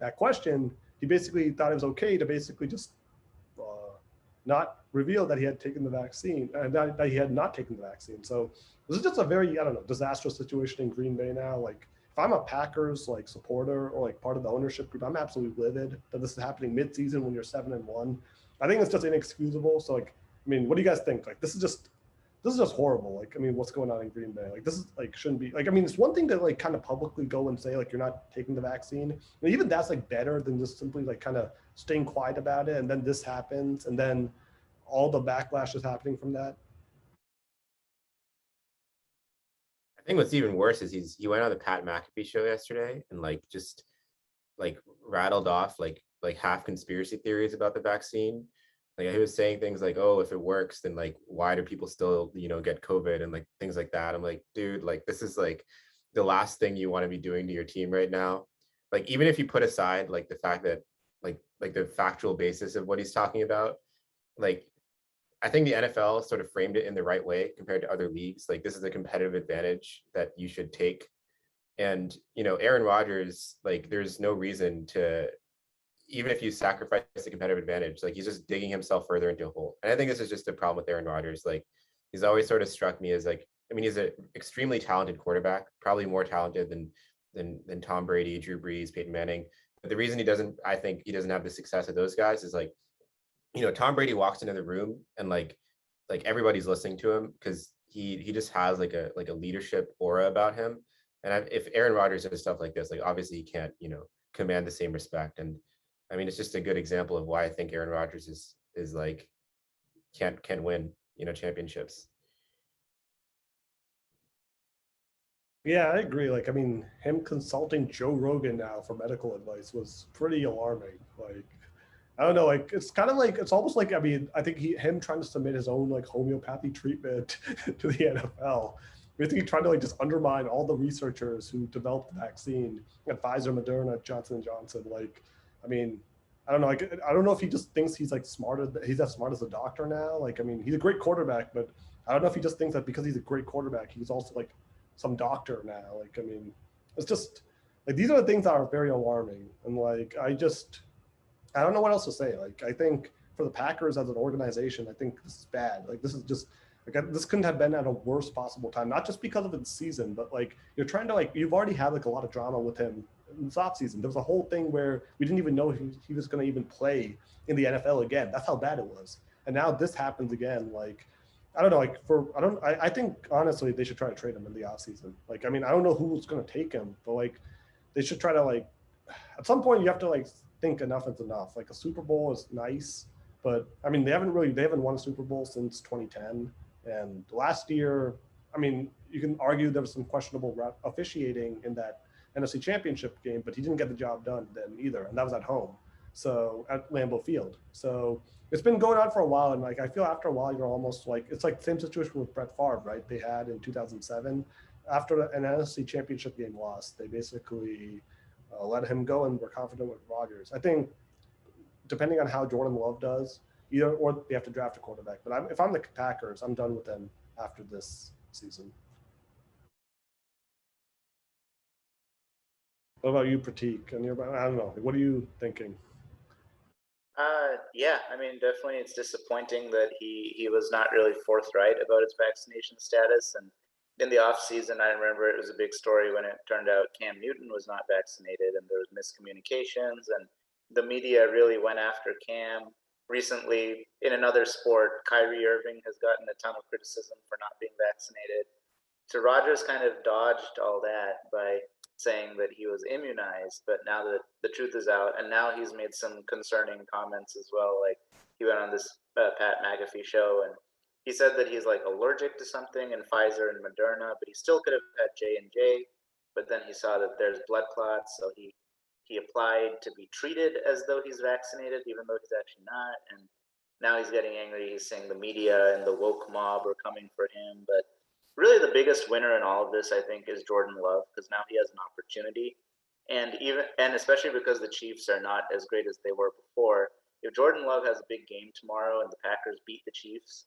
that question, he basically thought it was okay to basically just not reveal that he had taken the vaccine, and that he had not taken the vaccine. So this is just a very, I don't know, disastrous situation in Green Bay now. Like, if I'm a Packers like supporter or like part of the ownership group, I'm absolutely livid that this is happening mid-season when you're 7-1. I think it's just inexcusable. So like, I mean, what do you guys think? Like, this is just horrible. Like, I mean, what's going on in Green Bay? Like, this is like, shouldn't be like, I mean, it's one thing to like kind of publicly go and say like you're not taking the vaccine. And even that's like better than just simply like kind of staying quiet about it. And then this happens, and then all the backlash is happening from that. I think what's even worse is he went on the Pat McAfee show yesterday and like just like rattled off like half conspiracy theories about the vaccine. Like he was saying things like, oh, if it works, then like why do people still, you know, get COVID and like things like that. I'm like, dude, like this is like the last thing you want to be doing to your team right now. Like even if you put aside like the fact that like the factual basis of what he's talking about, like I think the NFL sort of framed it in the right way compared to other leagues. Like this is a competitive advantage that you should take. And, you know, Aaron Rodgers, like there's no reason to, even if you sacrifice the competitive advantage, like he's just digging himself further into a hole. And I think this is just a problem with Aaron Rodgers. Like he's always sort of struck me as like, I mean, he's an extremely talented quarterback, probably more talented than Tom Brady, Drew Brees, Peyton Manning. But the reason I think he doesn't have the success of those guys is like, you know, Tom Brady walks into the room and like everybody's listening to him because he just has like a leadership aura about him. And if Aaron Rodgers does stuff like this, like obviously he can't, you know, command the same respect. And I mean, it's just a good example of why I think Aaron Rodgers is like can't win, you know, championships. Yeah, I agree. Like, I mean, him consulting Joe Rogan now for medical advice was pretty alarming. Like, I don't know, like it's kind of like it's almost like, I mean, I think him trying to submit his own like homeopathy treatment to the NFL. I think he tried to like just undermine all the researchers who developed the vaccine at Pfizer, Moderna, Johnson & Johnson. Like, I mean, I don't know. Like, I don't know if he just thinks he's like smarter. He's as smart as a doctor now. Like, I mean, he's a great quarterback, but I don't know if he just thinks that because he's a great quarterback, he's also like some doctor now. Like, I mean, it's just like these are the things that are very alarming. And like, I don't know what else to say. Like, I think for the Packers as an organization, I think this is bad. Like, this is just like this couldn't have been at a worst possible time. Not just because of the season, but like you're trying to like you've already had like a lot of drama with him in this offseason. There was a whole thing where we didn't even know he was going to even play in the NFL again. That's how bad it was. And now this happens again. Like, I don't know. Like I think honestly they should try to trade him in the offseason. Like, I mean, I don't know who's going to take him, but like they should try to like at some point you have to like think enough is enough. Like a Super Bowl is nice, but I mean they haven't won a Super Bowl since 2010. And last year, I mean, you can argue there was some questionable officiating in that NFC Championship game, but he didn't get the job done then either, and that was at home, so at Lambeau Field. So it's been going on for a while, and like I feel after a while you're almost like it's like the same situation with Brett Favre, right? They had in 2007 after an NFC Championship game loss, they basically let him go and were confident with Rodgers. I think depending on how Jordan Love does, either or they have to draft a quarterback. But if I'm the Packers, I'm done with them after this season. What about you, Pratik? And I don't know. What are you thinking? Yeah, I mean, definitely it's disappointing that he was not really forthright about his vaccination status. And in the off season, I remember it was a big story when it turned out Cam Newton was not vaccinated and there was miscommunications and the media really went after Cam. Recently, in another sport, Kyrie Irving has gotten a ton of criticism for not being vaccinated. So Rodgers kind of dodged all that by saying that he was immunized, but now that the truth is out, and now he's made some concerning comments as well. Like he went on this Pat McAfee show, and he said that he's like allergic to something in Pfizer and Moderna, but he still could have had J&J. But then he saw that there's blood clots, so he applied to be treated as though he's vaccinated, even though he's actually not. And now he's getting angry. He's saying the media and the woke mob are coming for him, but really the biggest winner in all of this, I think, is Jordan Love, because now he has an opportunity. And especially because the Chiefs are not as great as they were before, if Jordan Love has a big game tomorrow and the Packers beat the Chiefs,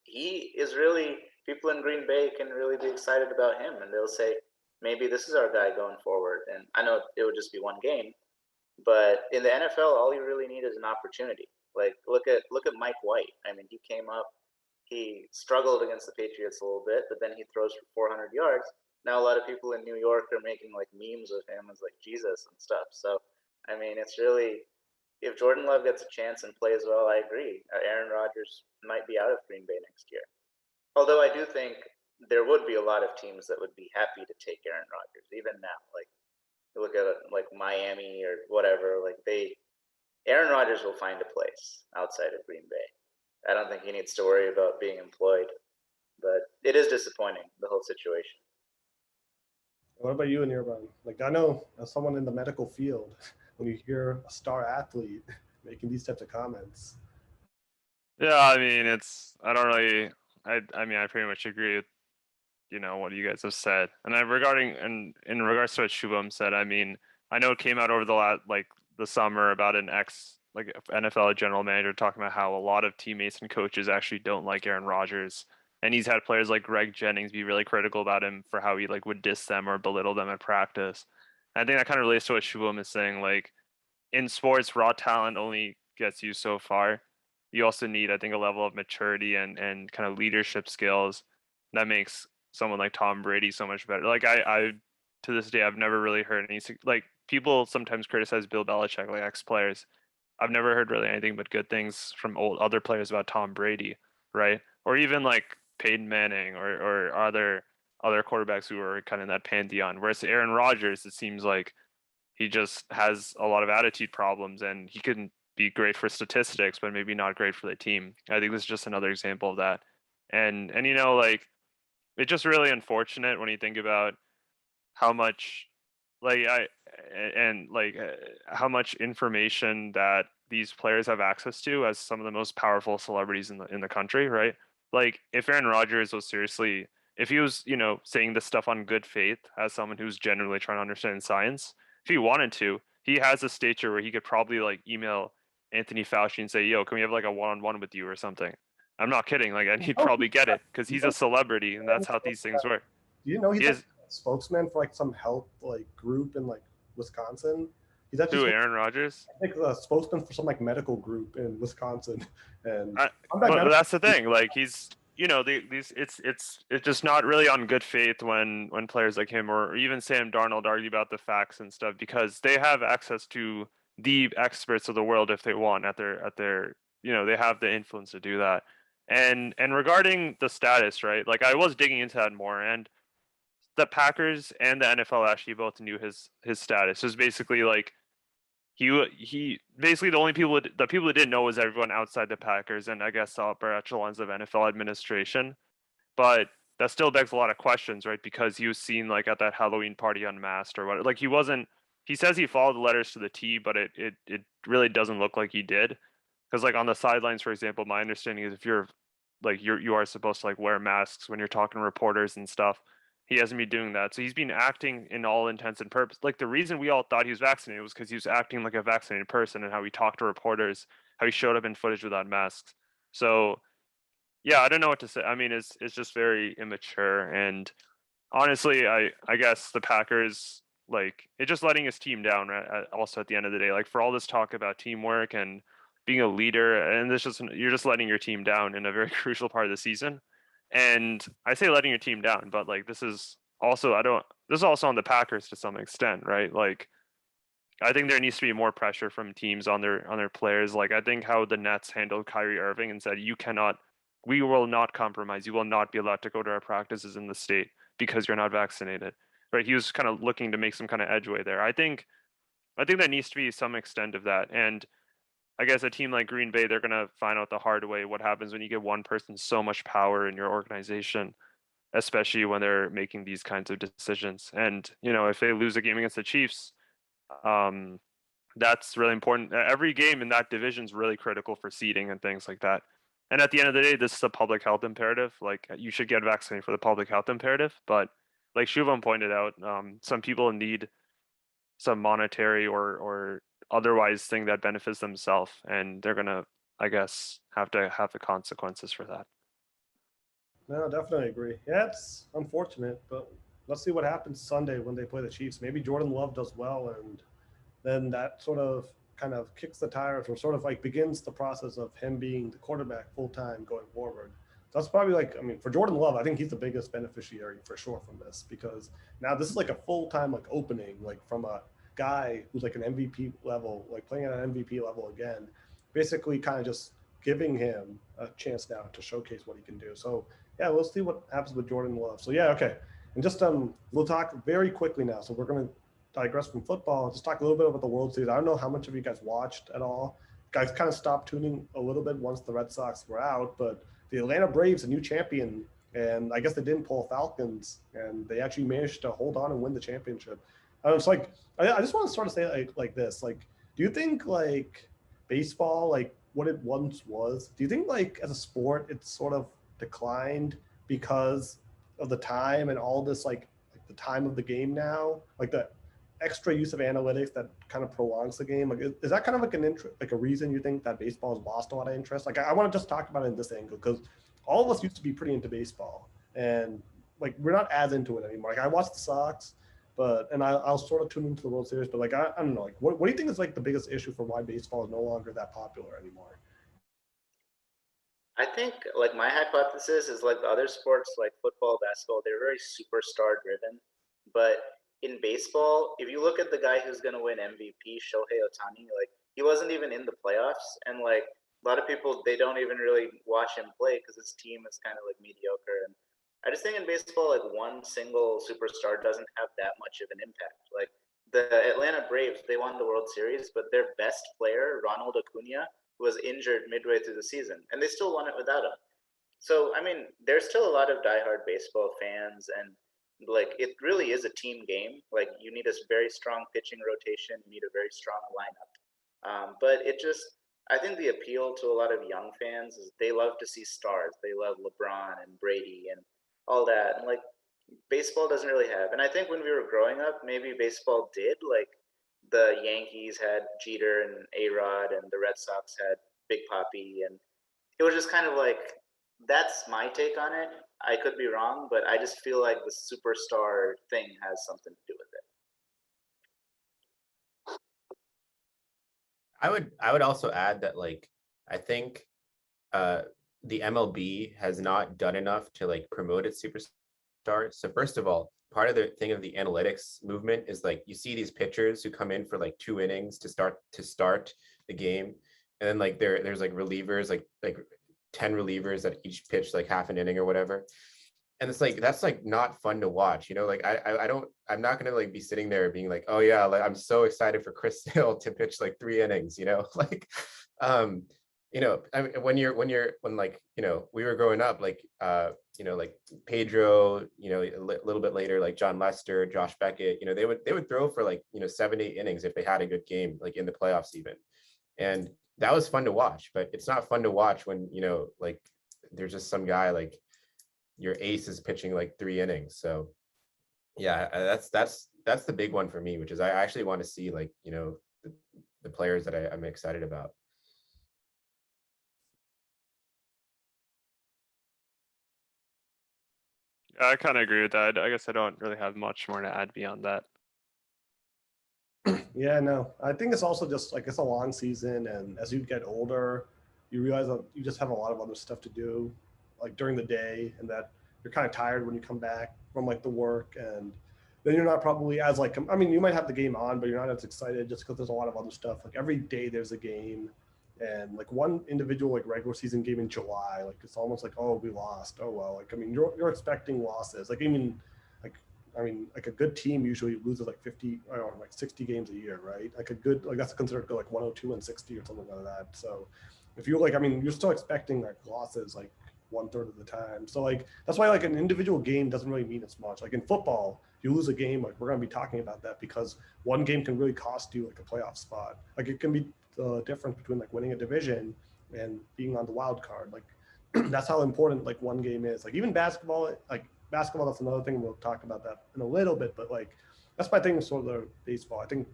he is really, people in Green Bay can really be excited about him, and they'll say, maybe this is our guy going forward. And I know it would just be one game, but in the NFL, all you really need is an opportunity. Like look at Mike White. I mean, he came up, he struggled against the Patriots a little bit, but then he throws for 400 yards. Now a lot of people in New York are making like memes of him as like Jesus and stuff. So I mean, it's really, if Jordan Love gets a chance and plays well, I agree. Aaron Rodgers might be out of Green Bay next year. Although I do think there would be a lot of teams that would be happy to take Aaron Rodgers, even now. Like look at like Miami or whatever. Like Aaron Rodgers will find a place outside of Green Bay. I don't think he needs to worry about being employed, but it is disappointing, the whole situation. What about you, Anirban? Like, I know as someone in the medical field, when you hear a star athlete making these types of comments. Yeah, I mean, I mean, I pretty much agree with, what you guys have said. And in regards to what Shuvom said, I mean, I know it came out over the summer about an NFL general manager talking about how a lot of teammates and coaches actually don't like Aaron Rodgers. And he's had players like Greg Jennings be really critical about him for how he would diss them or belittle them at practice. And I think that kind of relates to what Shuvom is saying. Like in sports, raw talent only gets you so far. You also need, I think, a level of maturity and kind of leadership skills that makes someone like Tom Brady so much better. Like I to this day, I've never really heard any, like people sometimes criticize Bill Belichick, like ex-players. I've never heard really anything but good things from other players about Tom Brady, right? Or even like Peyton Manning or other quarterbacks who are kind of in that pantheon. Whereas Aaron Rodgers, it seems like he just has a lot of attitude problems and he can be great for statistics, but maybe not great for the team. I think this is just another example of that. And like it's just really unfortunate when you think about how much how much information that these players have access to as some of the most powerful celebrities in the country, right? Like if Aaron Rodgers was seriously, if he was, saying this stuff on good faith as someone who's genuinely trying to understand science, if he wanted to, he has a stature where he could probably email Anthony Fauci and say, "Yo, can we have a one-on-one with you or something?" I'm not kidding. And he'd probably get it because he's a celebrity and that's how these things work. Do you know he's a spokesman for some health group in Wisconsin? He's actually Aaron Rodgers? I think a spokesman for some medical group in Wisconsin. And that's the thing. He's it's just not really on good faith when players like him or even Sam Darnold argue about the facts and stuff because they have access to the experts of the world if they want at their they have the influence to do that. And regarding the status, right? I was digging into that more, and the Packers and the NFL actually both knew his status. It was basically he basically the people who didn't know was everyone outside the Packers and I guess the upper echelons of NFL administration. But that still begs a lot of questions, right? Because he was seen at that Halloween party unmasked or what. He wasn't. He says he followed the letters to the T, but it really doesn't look like he did. Because on the sidelines, for example, my understanding is if you're you are supposed to wear masks when you're talking to reporters and stuff. He hasn't been doing that. So he's been acting in all intents and purposes. The reason we all thought he was vaccinated was because he was acting like a vaccinated person and how he talked to reporters, how he showed up in footage without masks. So yeah, I don't know what to say. I mean, it's just very immature. And honestly, I guess the Packers, it's just letting his team down also at the end of the day. For all this talk about teamwork and being a leader, and you're just letting your team down in a very crucial part of the season. And I say letting your team down, but this is also on the Packers to some extent, right? I think there needs to be more pressure from teams on their players. I think how the Nets handled Kyrie Irving and said, we will not compromise. You will not be allowed to go to our practices in the state because you're not vaccinated. Right? He was kind of looking to make some kind of edgeway there. I think there needs to be some extent of that. And I guess a team like Green Bay, they're going to find out the hard way what happens when you give one person so much power in your organization, especially when they're making these kinds of decisions. And, if they lose a game against the Chiefs, that's really important. Every game in that division is really critical for seeding and things like that. And at the end of the day, this is a public health imperative. You should get vaccinated for the public health imperative. But like Shuvom pointed out, some people need some monetary or otherwise thing that benefits themselves, and they're gonna, I guess, have to have the consequences for that. No, definitely agree. Yeah, it's unfortunate, but let's see what happens Sunday when they play the Chiefs. Maybe Jordan Love does well, and then that sort of kind of kicks the tires or sort of like begins the process of him being the quarterback full time going forward. So that's probably like, I mean, for Jordan Love, I think he's the biggest beneficiary for sure from this, because now this is like a full time like opening, like from a guy who's like an MVP level, like playing at an MVP level again, basically kind of just giving him a chance now to showcase what he can do. So yeah, we'll see what happens with Jordan Love. So yeah, okay. And just we'll talk very quickly now. So we're gonna digress from football, just talk a little bit about the World Series. I don't know how much of you guys watched at all. Guys kind of stopped tuning a little bit once the Red Sox were out, but the Atlanta Braves, a new champion, and I guess they didn't pull Falcons, and they actually managed to hold on and win the championship. It's like I just want to sort of say like this, like, do you think like baseball, like what it once was, do you think like as a sport it's sort of declined because of the time and all this like the time of the game now, like the extra use of analytics that kind of prolongs the game? Like, is that kind of like an interest, like a reason you think that baseball has lost a lot of interest? Like, I want to just talk about it in this angle, because all of us used to be pretty into baseball, and like we're not as into it anymore. Like, I watch the Sox, but and I'll sort of tune into the World Series, but like I don't know, like what do you think is like the biggest issue for why baseball is no longer that popular anymore? I think like my hypothesis is like the other sports like football, basketball, they're very superstar driven. But in baseball, if you look at the guy who's going to win MVP, Shohei Ohtani, like he wasn't even in the playoffs. And like a lot of people, they don't even really watch him play because his team is kind of like mediocre. And I just think in baseball, like one single superstar doesn't have that much of an impact. Like the Atlanta Braves, they won the World Series, but their best player, Ronald Acuna, was injured midway through the season, and they still won it without him. So, I mean, there's still a lot of diehard baseball fans, and like it really is a team game. Like you need a very strong pitching rotation, you need a very strong lineup. But it just, I think the appeal to a lot of young fans is they love to see stars. They love LeBron and Brady and all that, and like baseball doesn't really have. And I think when we were growing up, maybe baseball did. Like the Yankees had Jeter and A-Rod, and the Red Sox had Big Papi, and it was just kind of like, that's my take on it. I could be wrong, but I just feel like the superstar thing has something to do with it. I would also add that like I think the MLB has not done enough to like promote its superstars. So first of all, part of the thing of the analytics movement is like you see these pitchers who come in for like 2 innings to start the game, and then like there's like relievers, like 10 relievers that each pitch like half an inning or whatever, and it's like that's like not fun to watch, you know. Like I'm not gonna like be sitting there being like, oh yeah, like I'm so excited for Chris Sale to pitch like 3 innings, you know. Like you know, I mean, when like, you know, we were growing up, like you know, like Pedro, you know, a little bit later, like John Lester, Josh Beckett, you know, they would throw for like, you know, 7-8 innings if they had a good game, like in the playoffs even. And that was fun to watch, but it's not fun to watch when, you know, like there's just some guy like your ace is pitching like 3 innings. So yeah, that's the big one for me, which is I actually want to see like, you know, the players that I'm excited about. I kind of agree with that. I guess I don't really have much more to add beyond that. Yeah, no, I think it's also just like it's a long season, and as you get older, you realize that you just have a lot of other stuff to do, like during the day, and that you're kind of tired when you come back from like the work, and then you're not probably as like, I mean, you might have the game on, but you're not as excited just because there's a lot of other stuff. Like every day there's a game, and like one individual like regular season game in July, like it's almost like, oh, we lost. Oh well, like I mean, you're expecting losses. Like even like a good team usually loses like 50 or like 60 games a year, right? Like a good, like that's considered good, like 102 and 60 or something like that. So if you're like, I mean, you're still expecting like losses like 1/3 of the time. So like that's why like an individual game doesn't really mean as much. Like in football, you lose a game, like we're gonna be talking about that because one game can really cost you like a playoff spot. Like it can be the difference between like winning a division and being on the wild card. Like that's how important like one game is. Like even basketball, that's another thing. We'll talk about that in a little bit, but like that's my thing with sort of baseball. I think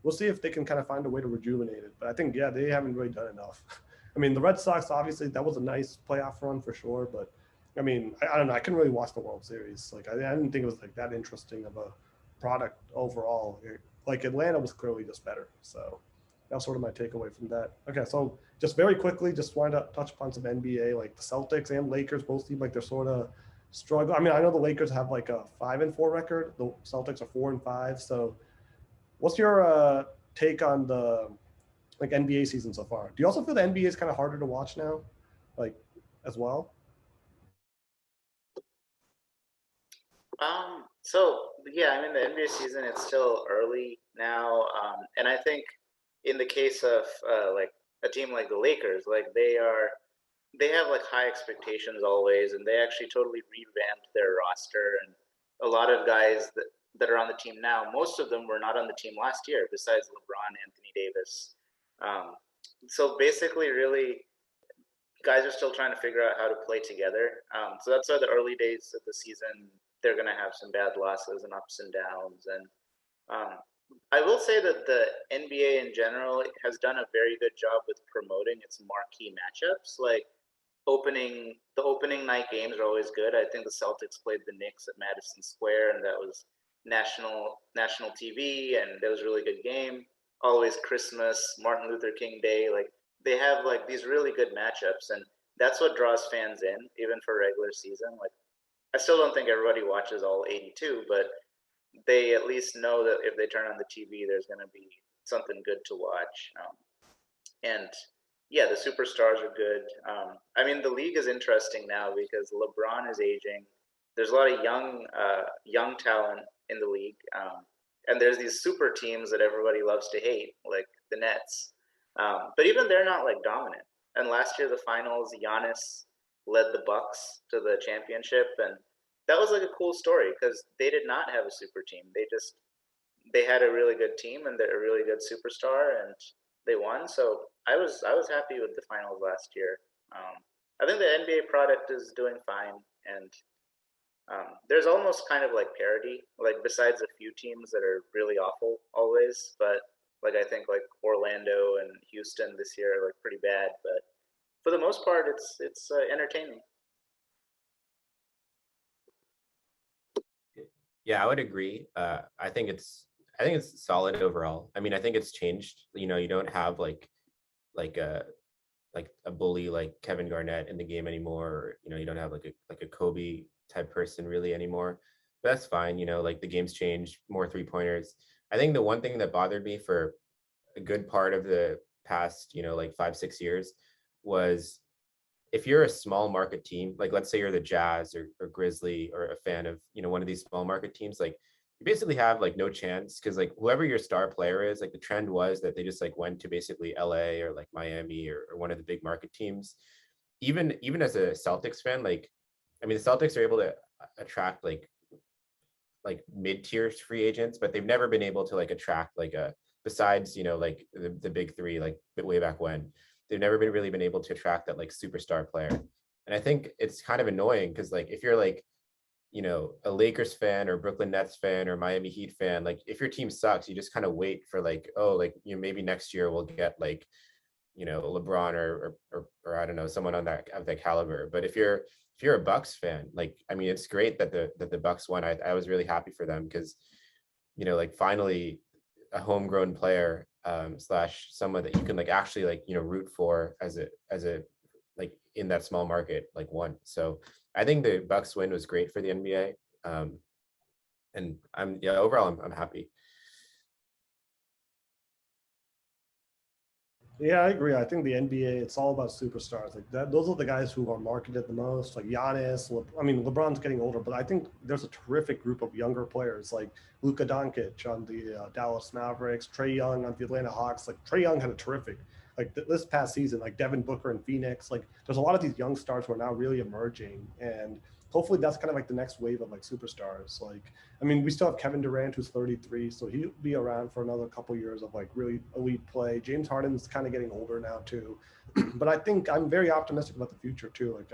we'll see if they can kind of find a way to rejuvenate it. But I think, yeah, they haven't really done enough. I mean, the Red Sox, obviously, that was a nice playoff run for sure. But I mean, I don't know. I couldn't really watch the World Series. Like, I didn't think it was like that interesting of a product overall. Like Atlanta was clearly just better. So, That's sort of my takeaway from that. Okay, so just very quickly, just wanted to touch upon some NBA, like the Celtics and Lakers both seem like they're sort of struggling. I mean, I know the Lakers have like a 5-4 record. The Celtics are 4-5. So what's your take on the like NBA season so far? Do you also feel the NBA is kind of harder to watch now, like as well? So yeah, I mean the NBA season, it's still early now, and I think in the case of like a team like the Lakers, like they have like high expectations always, and they actually totally revamped their roster, and a lot of guys that are on the team now, most of them were not on the team last year, besides LeBron, Anthony Davis. Um, so basically, really, guys are still trying to figure out how to play together. So that's why the early days of the season, they're going to have some bad losses and ups and downs. And um, I will say that the NBA in general has done a very good job with promoting its marquee matchups. Like the opening night games are always good. I think the Celtics played the Knicks at Madison Square, and that was national TV, and it was a really good game. Always Christmas, Martin Luther King Day, like they have like these really good matchups, and that's what draws fans in, even for regular season. Like I still don't think everybody watches all 82, but they at least know that if they turn on the TV, there's going to be something good to watch. And yeah, the superstars are good. I mean, the league is interesting now because LeBron is aging. There's a lot of young talent in the league, and there's these super teams that everybody loves to hate, like the Nets. But even they're not like dominant. And last year, the finals, Giannis led the Bucks to the championship, and that was like a cool story because they did not have a super team. They had a really good team and a really good superstar, and they won. So I was happy with the finals last year. I think the NBA product is doing fine, and there's almost kind of like parity, like besides a few teams that are really awful always, but like I think like Orlando and Houston this year are like pretty bad, but for the most part, it's entertaining. Yeah, I would agree. I think it's solid overall. I mean, I think it's changed. You know, you don't have like a like a bully like Kevin Garnett in the game anymore. Or, you know, you don't have like a Kobe type person really anymore. But that's fine. You know, like the game's changed, more 3-pointers. I think the one thing that bothered me for a good part of the past, you know, like 5-6 years was if you're a small market team, like let's say you're the Jazz or Grizzly or a fan of, you know, one of these small market teams, like you basically have like no chance because like whoever your star player is, like the trend was that they just like went to basically LA or like Miami or one of the big market teams. Even as a Celtics fan, like I mean the Celtics are able to attract like mid-tier free agents, but they've never been able to like attract like a besides, you know, like the big three, like way back when, they've never really been able to attract that like superstar player. And I think it's kind of annoying because like if you're like, you know, a Lakers fan or Brooklyn Nets fan or Miami Heat fan, like if your team sucks, you just kind of wait for like, oh, like, you know, maybe next year we'll get like, you know, LeBron or I don't know, someone on that of that caliber. But if you're a Bucks fan, like I mean, it's great that the Bucks won. I was really happy for them because, you know, like finally a homegrown player slash someone that you can like actually like, you know, root for as a like in that small market like won. So I think the Bucks win was great for the NBA. And overall I'm happy. Yeah, I agree. I think the NBA, it's all about superstars. Like that, those are the guys who are marketed the most. Like Giannis. I mean, LeBron's getting older, but I think there's a terrific group of younger players like Luka Doncic on the Dallas Mavericks, Trae Young on the Atlanta Hawks. Like Trae Young had a terrific, like this past season, like Devin Booker in Phoenix. Like there's a lot of these young stars who are now really emerging, and hopefully that's kind of like the next wave of like superstars. Like I mean, we still have Kevin Durant, who's 33, so he'll be around for another couple years of like really elite play. James Harden's kind of getting older now too, but I think I'm very optimistic about the future too. Like,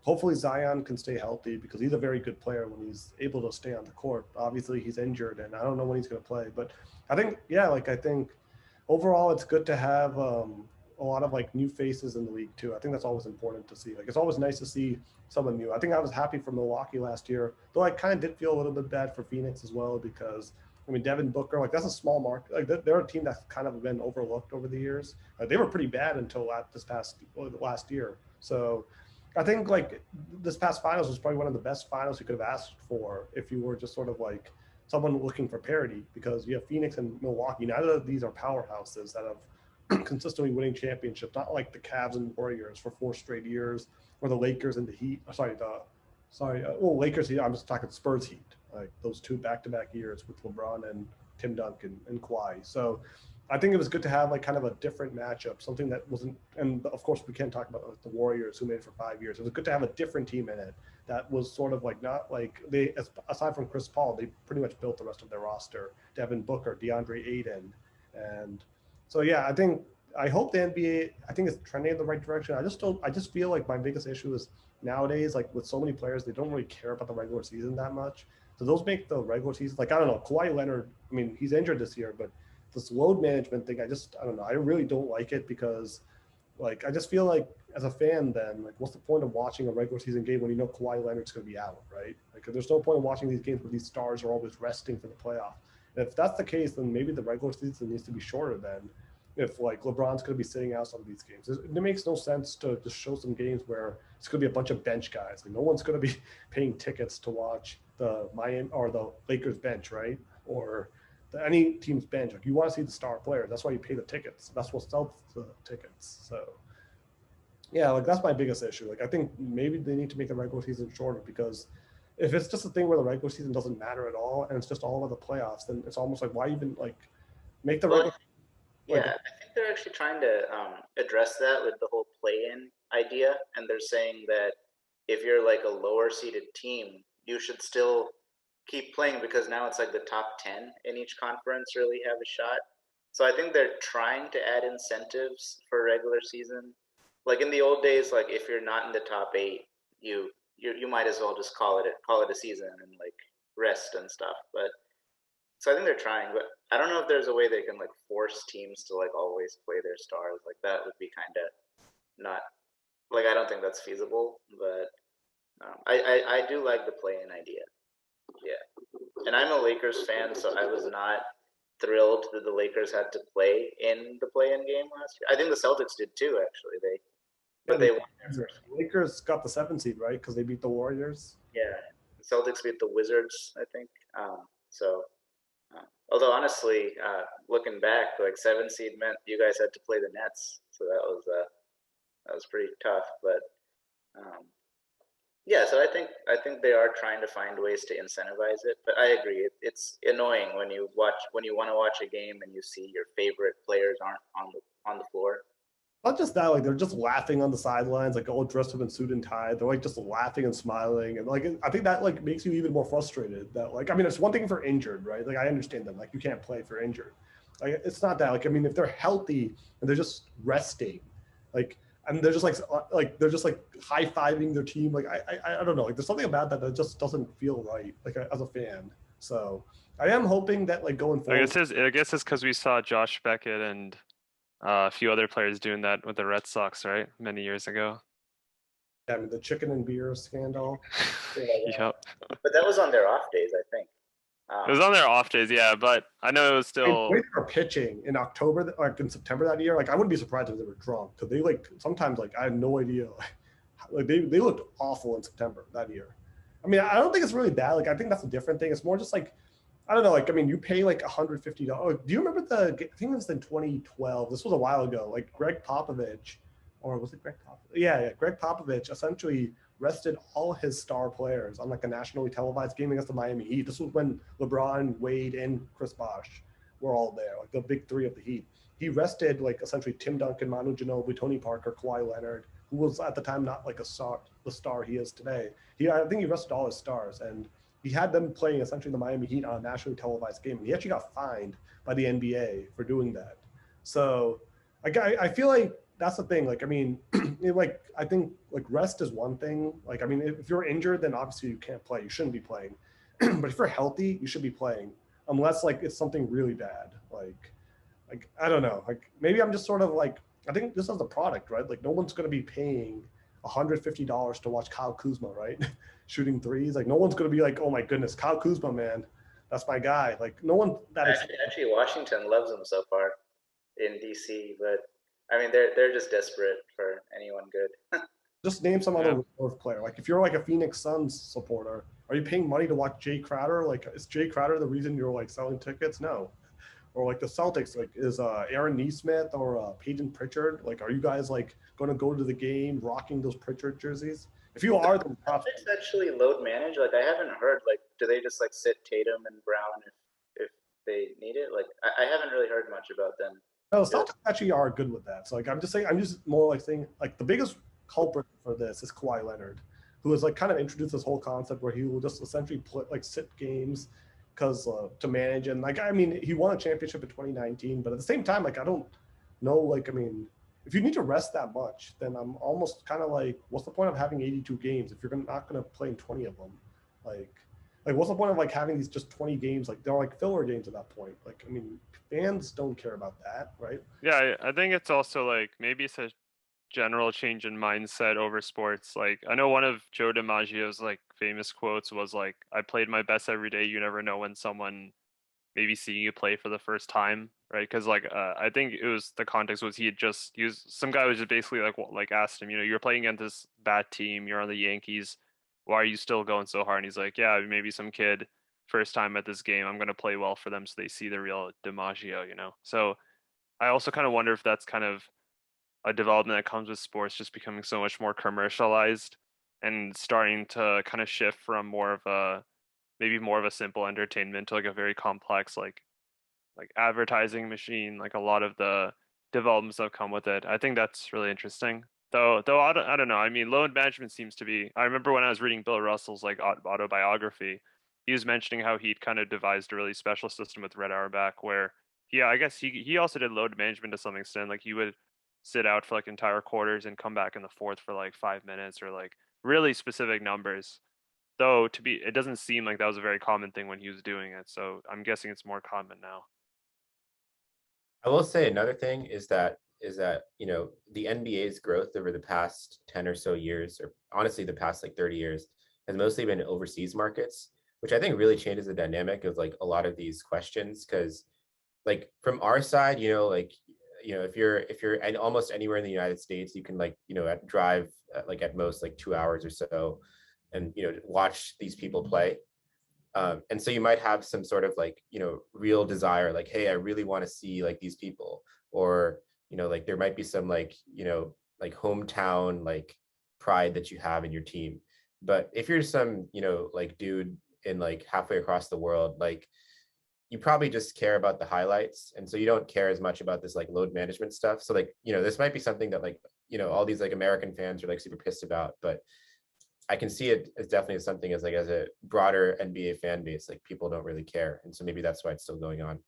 hopefully Zion can stay healthy because he's a very good player when he's able to stay on the court. Obviously, he's injured, and I don't know when he's going to play. But I think, yeah, like I think overall, it's good to have a lot of like new faces in the league too. I think that's always important to see. Like it's always nice to see someone new. I think I was happy for Milwaukee last year, though I kind of did feel a little bit bad for Phoenix as well because I mean, Devin Booker, like that's a small market. Like they're a team that's kind of been overlooked over the years. They were pretty bad until last year. So I think like this past finals was probably one of the best finals you could have asked for if you were just sort of like someone looking for parity, because you have Phoenix and Milwaukee. Neither of these are powerhouses that have consistently winning championships, not like the Cavs and Warriors for 4 straight years, or the Lakers and the Heat. Lakers Heat. I'm just talking Spurs Heat, like those 2 back-to-back years with LeBron and Tim Duncan and Kawhi. So I think it was good to have like kind of a different matchup, something that wasn't, and of course we can't talk about like, the Warriors who made it for 5 years. It was good to have a different team in it that was sort of like not like they, aside from Chris Paul, they pretty much built the rest of their roster. Devin Booker, DeAndre Ayton, and so yeah, I hope the NBA, I think it's trending in the right direction. I just feel like my biggest issue is nowadays, like with so many players, they don't really care about the regular season that much. So those make the regular season, like, I don't know, Kawhi Leonard, I mean, he's injured this year, but this load management thing, I don't know. I really don't like it because, like, I just feel like as a fan then, like, what's the point of watching a regular season game when you know Kawhi Leonard's going to be out, right? Like, there's no point in watching these games where these stars are always resting for the playoff. And if that's the case, then maybe the regular season needs to be shorter then. If, like, LeBron's going to be sitting out some of these games. It makes no sense to just show some games where it's going to be a bunch of bench guys. Like, no one's going to be paying tickets to watch the Miami or the Lakers bench, right? Or any team's bench. Like, you want to see the star players. That's why you pay the tickets. That's what sells the tickets. So, yeah, like, that's my biggest issue. Like, I think maybe they need to make the regular season shorter, because if it's just a thing where the regular season doesn't matter at all and it's just all of the playoffs, then it's almost like, why even, like, make the regular. Yeah, I think they're actually trying to address that with the whole play-in idea, and they're saying that if you're like a lower seeded team, you should still keep playing, because now it's like the top 10 in each conference really have a shot. So I think they're trying to add incentives for regular season. Like in the old days, like if you're not in the top 8, you might as well just call it a season and like rest and stuff. But so I think they're trying, but I don't know if there's a way they can like force teams to like always play their stars. Like that would be kind of not, like, I don't think that's feasible, but I do like the play-in idea. Yeah. And I'm a Lakers fan, so I was not thrilled that the Lakers had to play in the play-in game last year. I think the Celtics did too, actually. They won their first. Lakers got the 7th seed, right? Because they beat the Warriors. Yeah. The Celtics beat the Wizards, I think. Although honestly, looking back, like 7 seed meant you guys had to play the Nets, so that was pretty tough. But yeah, so I think they are trying to find ways to incentivize it. But I agree, it's annoying when you want to watch a game and you see your favorite players aren't on the floor. Not just that, like they're just laughing on the sidelines, like all dressed up in suit and tie. They're like just laughing and smiling, and like I think that like makes you even more frustrated. That like, I mean, it's one thing for injured, right? Like I understand that, like you can't play if you're injured. Like it's not that. Like I mean, if they're healthy and they're just resting, like and they're just like high fiving their team. Like I don't know. Like there's something about that just doesn't feel right. Like as a fan. So I am hoping that like going forward. I guess it's because we saw Josh Beckett and a few other players doing that with the Red Sox, right? Many years ago. Yeah, I mean, the chicken and beer scandal. Yep. But that was on their off days, I think. It was on their off days, yeah, but I know it was still. I mean, the way they were pitching in October, like in September that year, like I wouldn't be surprised if they were drunk, because they like sometimes like I had no idea, like they looked awful in September that year. I mean, I don't think it's really bad. Like I think that's a different thing. It's more just like, I don't know, like, I mean, you pay like $150. Do you remember I think it was in 2012. This was a while ago. Like Greg Popovich, or was it Greg Popovich? Yeah. Greg Popovich essentially rested all his star players on like a nationally televised game against the Miami Heat. This was when LeBron, Wade, and Chris Bosh were all there, like the big 3 of the Heat. He rested like essentially Tim Duncan, Manu Ginobili, Tony Parker, Kawhi Leonard, who was at the time not like the star he is today. I think he rested all his stars, and he had them playing essentially the Miami Heat on a nationally televised game. And he actually got fined by the NBA for doing that. So like, I feel like that's the thing. Like, I mean, like, I think like rest is one thing. Like, I mean, if you're injured, then obviously you can't play. You shouldn't be playing. But if you're healthy, you should be playing, unless like it's something really bad. Like I don't know. Like maybe I'm just sort of like, I think this is the product, right? Like no one's going to be paying $150 to watch Kyle Kuzma, right? Shooting threes. Like no one's going to be like, oh my goodness, Kyle Kuzma, man. That's my guy. Like no one that actually Washington loves him so far in DC, but I mean they're just desperate for anyone good. Just name some other reserve player. Like if you're like a Phoenix Suns supporter, are you paying money to watch Jay Crowder? Like is Jay Crowder the reason you're like selling tickets? No. Or like the Celtics, like is Aaron Nesmith or Peyton Pritchard? Like are you guys like going to go to the game rocking those Pritchard jerseys? If you are, then Celtics actually load manage. Like I haven't heard. Like do they just like sit Tatum and Brown if they need it? Like I haven't really heard much about them. No, Celtics actually are good with that. So like I'm just more like saying like the biggest culprit for this is Kawhi Leonard, who has like kind of introduced this whole concept where he will just essentially play, like sit games because to manage. And like I mean he won a championship in 2019, but at the same time like I don't know, like I mean if you need to rest that much, then I'm almost kind of like what's the point of having 82 games if you're not going to play in 20 of them? Like what's the point of like having these just 20 games? Like they're like filler games at that point. Like I mean fans don't care about that, right? Yeah, I think it's also like maybe it's a general change in mindset over sports. Like I know one of Joe DiMaggio's like famous quotes was like, "I played my best every day. You never know when someone maybe seeing you play for the first time," right? Because like I think it was the context was he had just used some guy was just basically like asked him, you're playing against this bad team, you're on the Yankees, why are you still going so hard? And he's like, yeah, maybe some kid first time at this game, I'm gonna play well for them so they see the real DiMaggio, So I also kind of wonder if that's kind of a development that comes with sports just becoming so much more commercialized and starting to kind of shift from more of a maybe more of a simple entertainment to like a very complex like advertising machine, like a lot of the developments that come with it. I think that's really interesting. Though I don't know. I mean, load management seems to be. I remember when I was reading Bill Russell's like autobiography, he was mentioning how he'd kind of devised a really special system with Red Auerbach where, yeah, I guess he also did load management to some extent. Like he would sit out for like entire quarters and come back in the fourth for like 5 minutes or like really specific numbers. Though it doesn't seem like that was a very common thing when he was doing it. So I'm guessing it's more common now. I will say another thing is that the NBA's growth over the past 10 or so years, or honestly the past like 30 years, has mostly been overseas markets, which I think really changes the dynamic of like a lot of these questions. Because like from our side, if you're almost anywhere in the United States, you can drive like at most like 2 hours or so, and watch these people play. And so you might have some sort of like real desire, like, hey, I really want to see like these people, or like there might be some like like hometown like pride that you have in your team. But if you're some like dude in like halfway across the world, like you probably just care about the highlights, and so you don't care as much about this like load management stuff. So like this might be something that like all these like American fans are like super pissed about, but I can see it as definitely something as a broader NBA fan base, like people don't really care, and so maybe that's why it's still going on.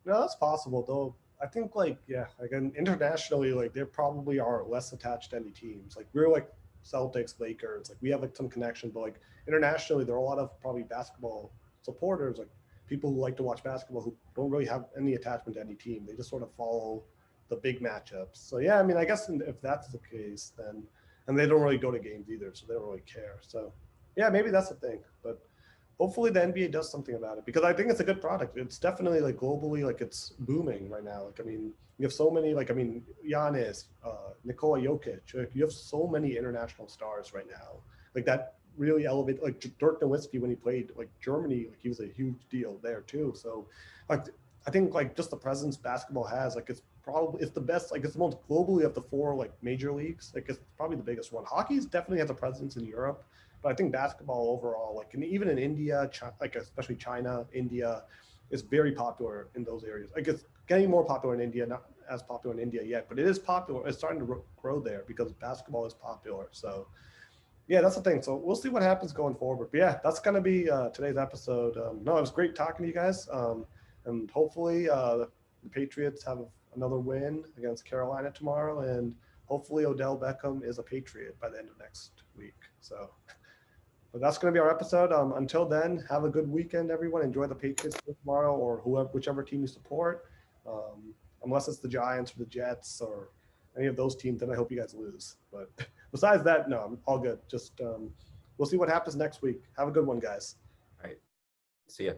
No, that's possible though. I think like internationally, like they probably are less attached to any teams. Like we're like Celtics, Lakers, like we have like some connection, but like internationally, there are a lot of probably basketball supporters, like people who like to watch basketball who don't really have any attachment to any team. They just sort of follow the big matchups. So yeah, I mean, I guess if that's the case, then and they don't really go to games either, so they don't really care. So yeah, maybe that's the thing. But hopefully the NBA does something about it because I think it's a good product. It's definitely like globally, like it's booming right now. Like, I mean, you have so many, like, I mean, Giannis, Nikola Jokic, like, you have so many international stars right now. Like that really elevated, like Dirk Nowitzki when he played like Germany, like he was a huge deal there too. So like, I think like just the presence basketball has, like it's the best, like it's the most globally of the four like major leagues. Like it's probably the biggest one. Hockey's definitely has a presence in Europe. But I think basketball overall, like even in India, like especially China, India, is very popular in those areas. Like it's getting more popular in India, not as popular in India yet, but it is popular. It's starting to grow there because basketball is popular. So yeah, that's the thing. So we'll see what happens going forward. But yeah, that's gonna be today's episode. No, it was great talking to you guys, and hopefully the Patriots have another win against Carolina tomorrow, and hopefully Odell Beckham is a Patriot by the end of next week. So. But that's going to be our episode. Until then, have a good weekend, everyone. Enjoy the Patriots tomorrow or whichever team you support. Unless it's the Giants or the Jets or any of those teams, then I hope you guys lose. But besides that, no, I'm all good. Just we'll see what happens next week. Have a good one, guys. See ya.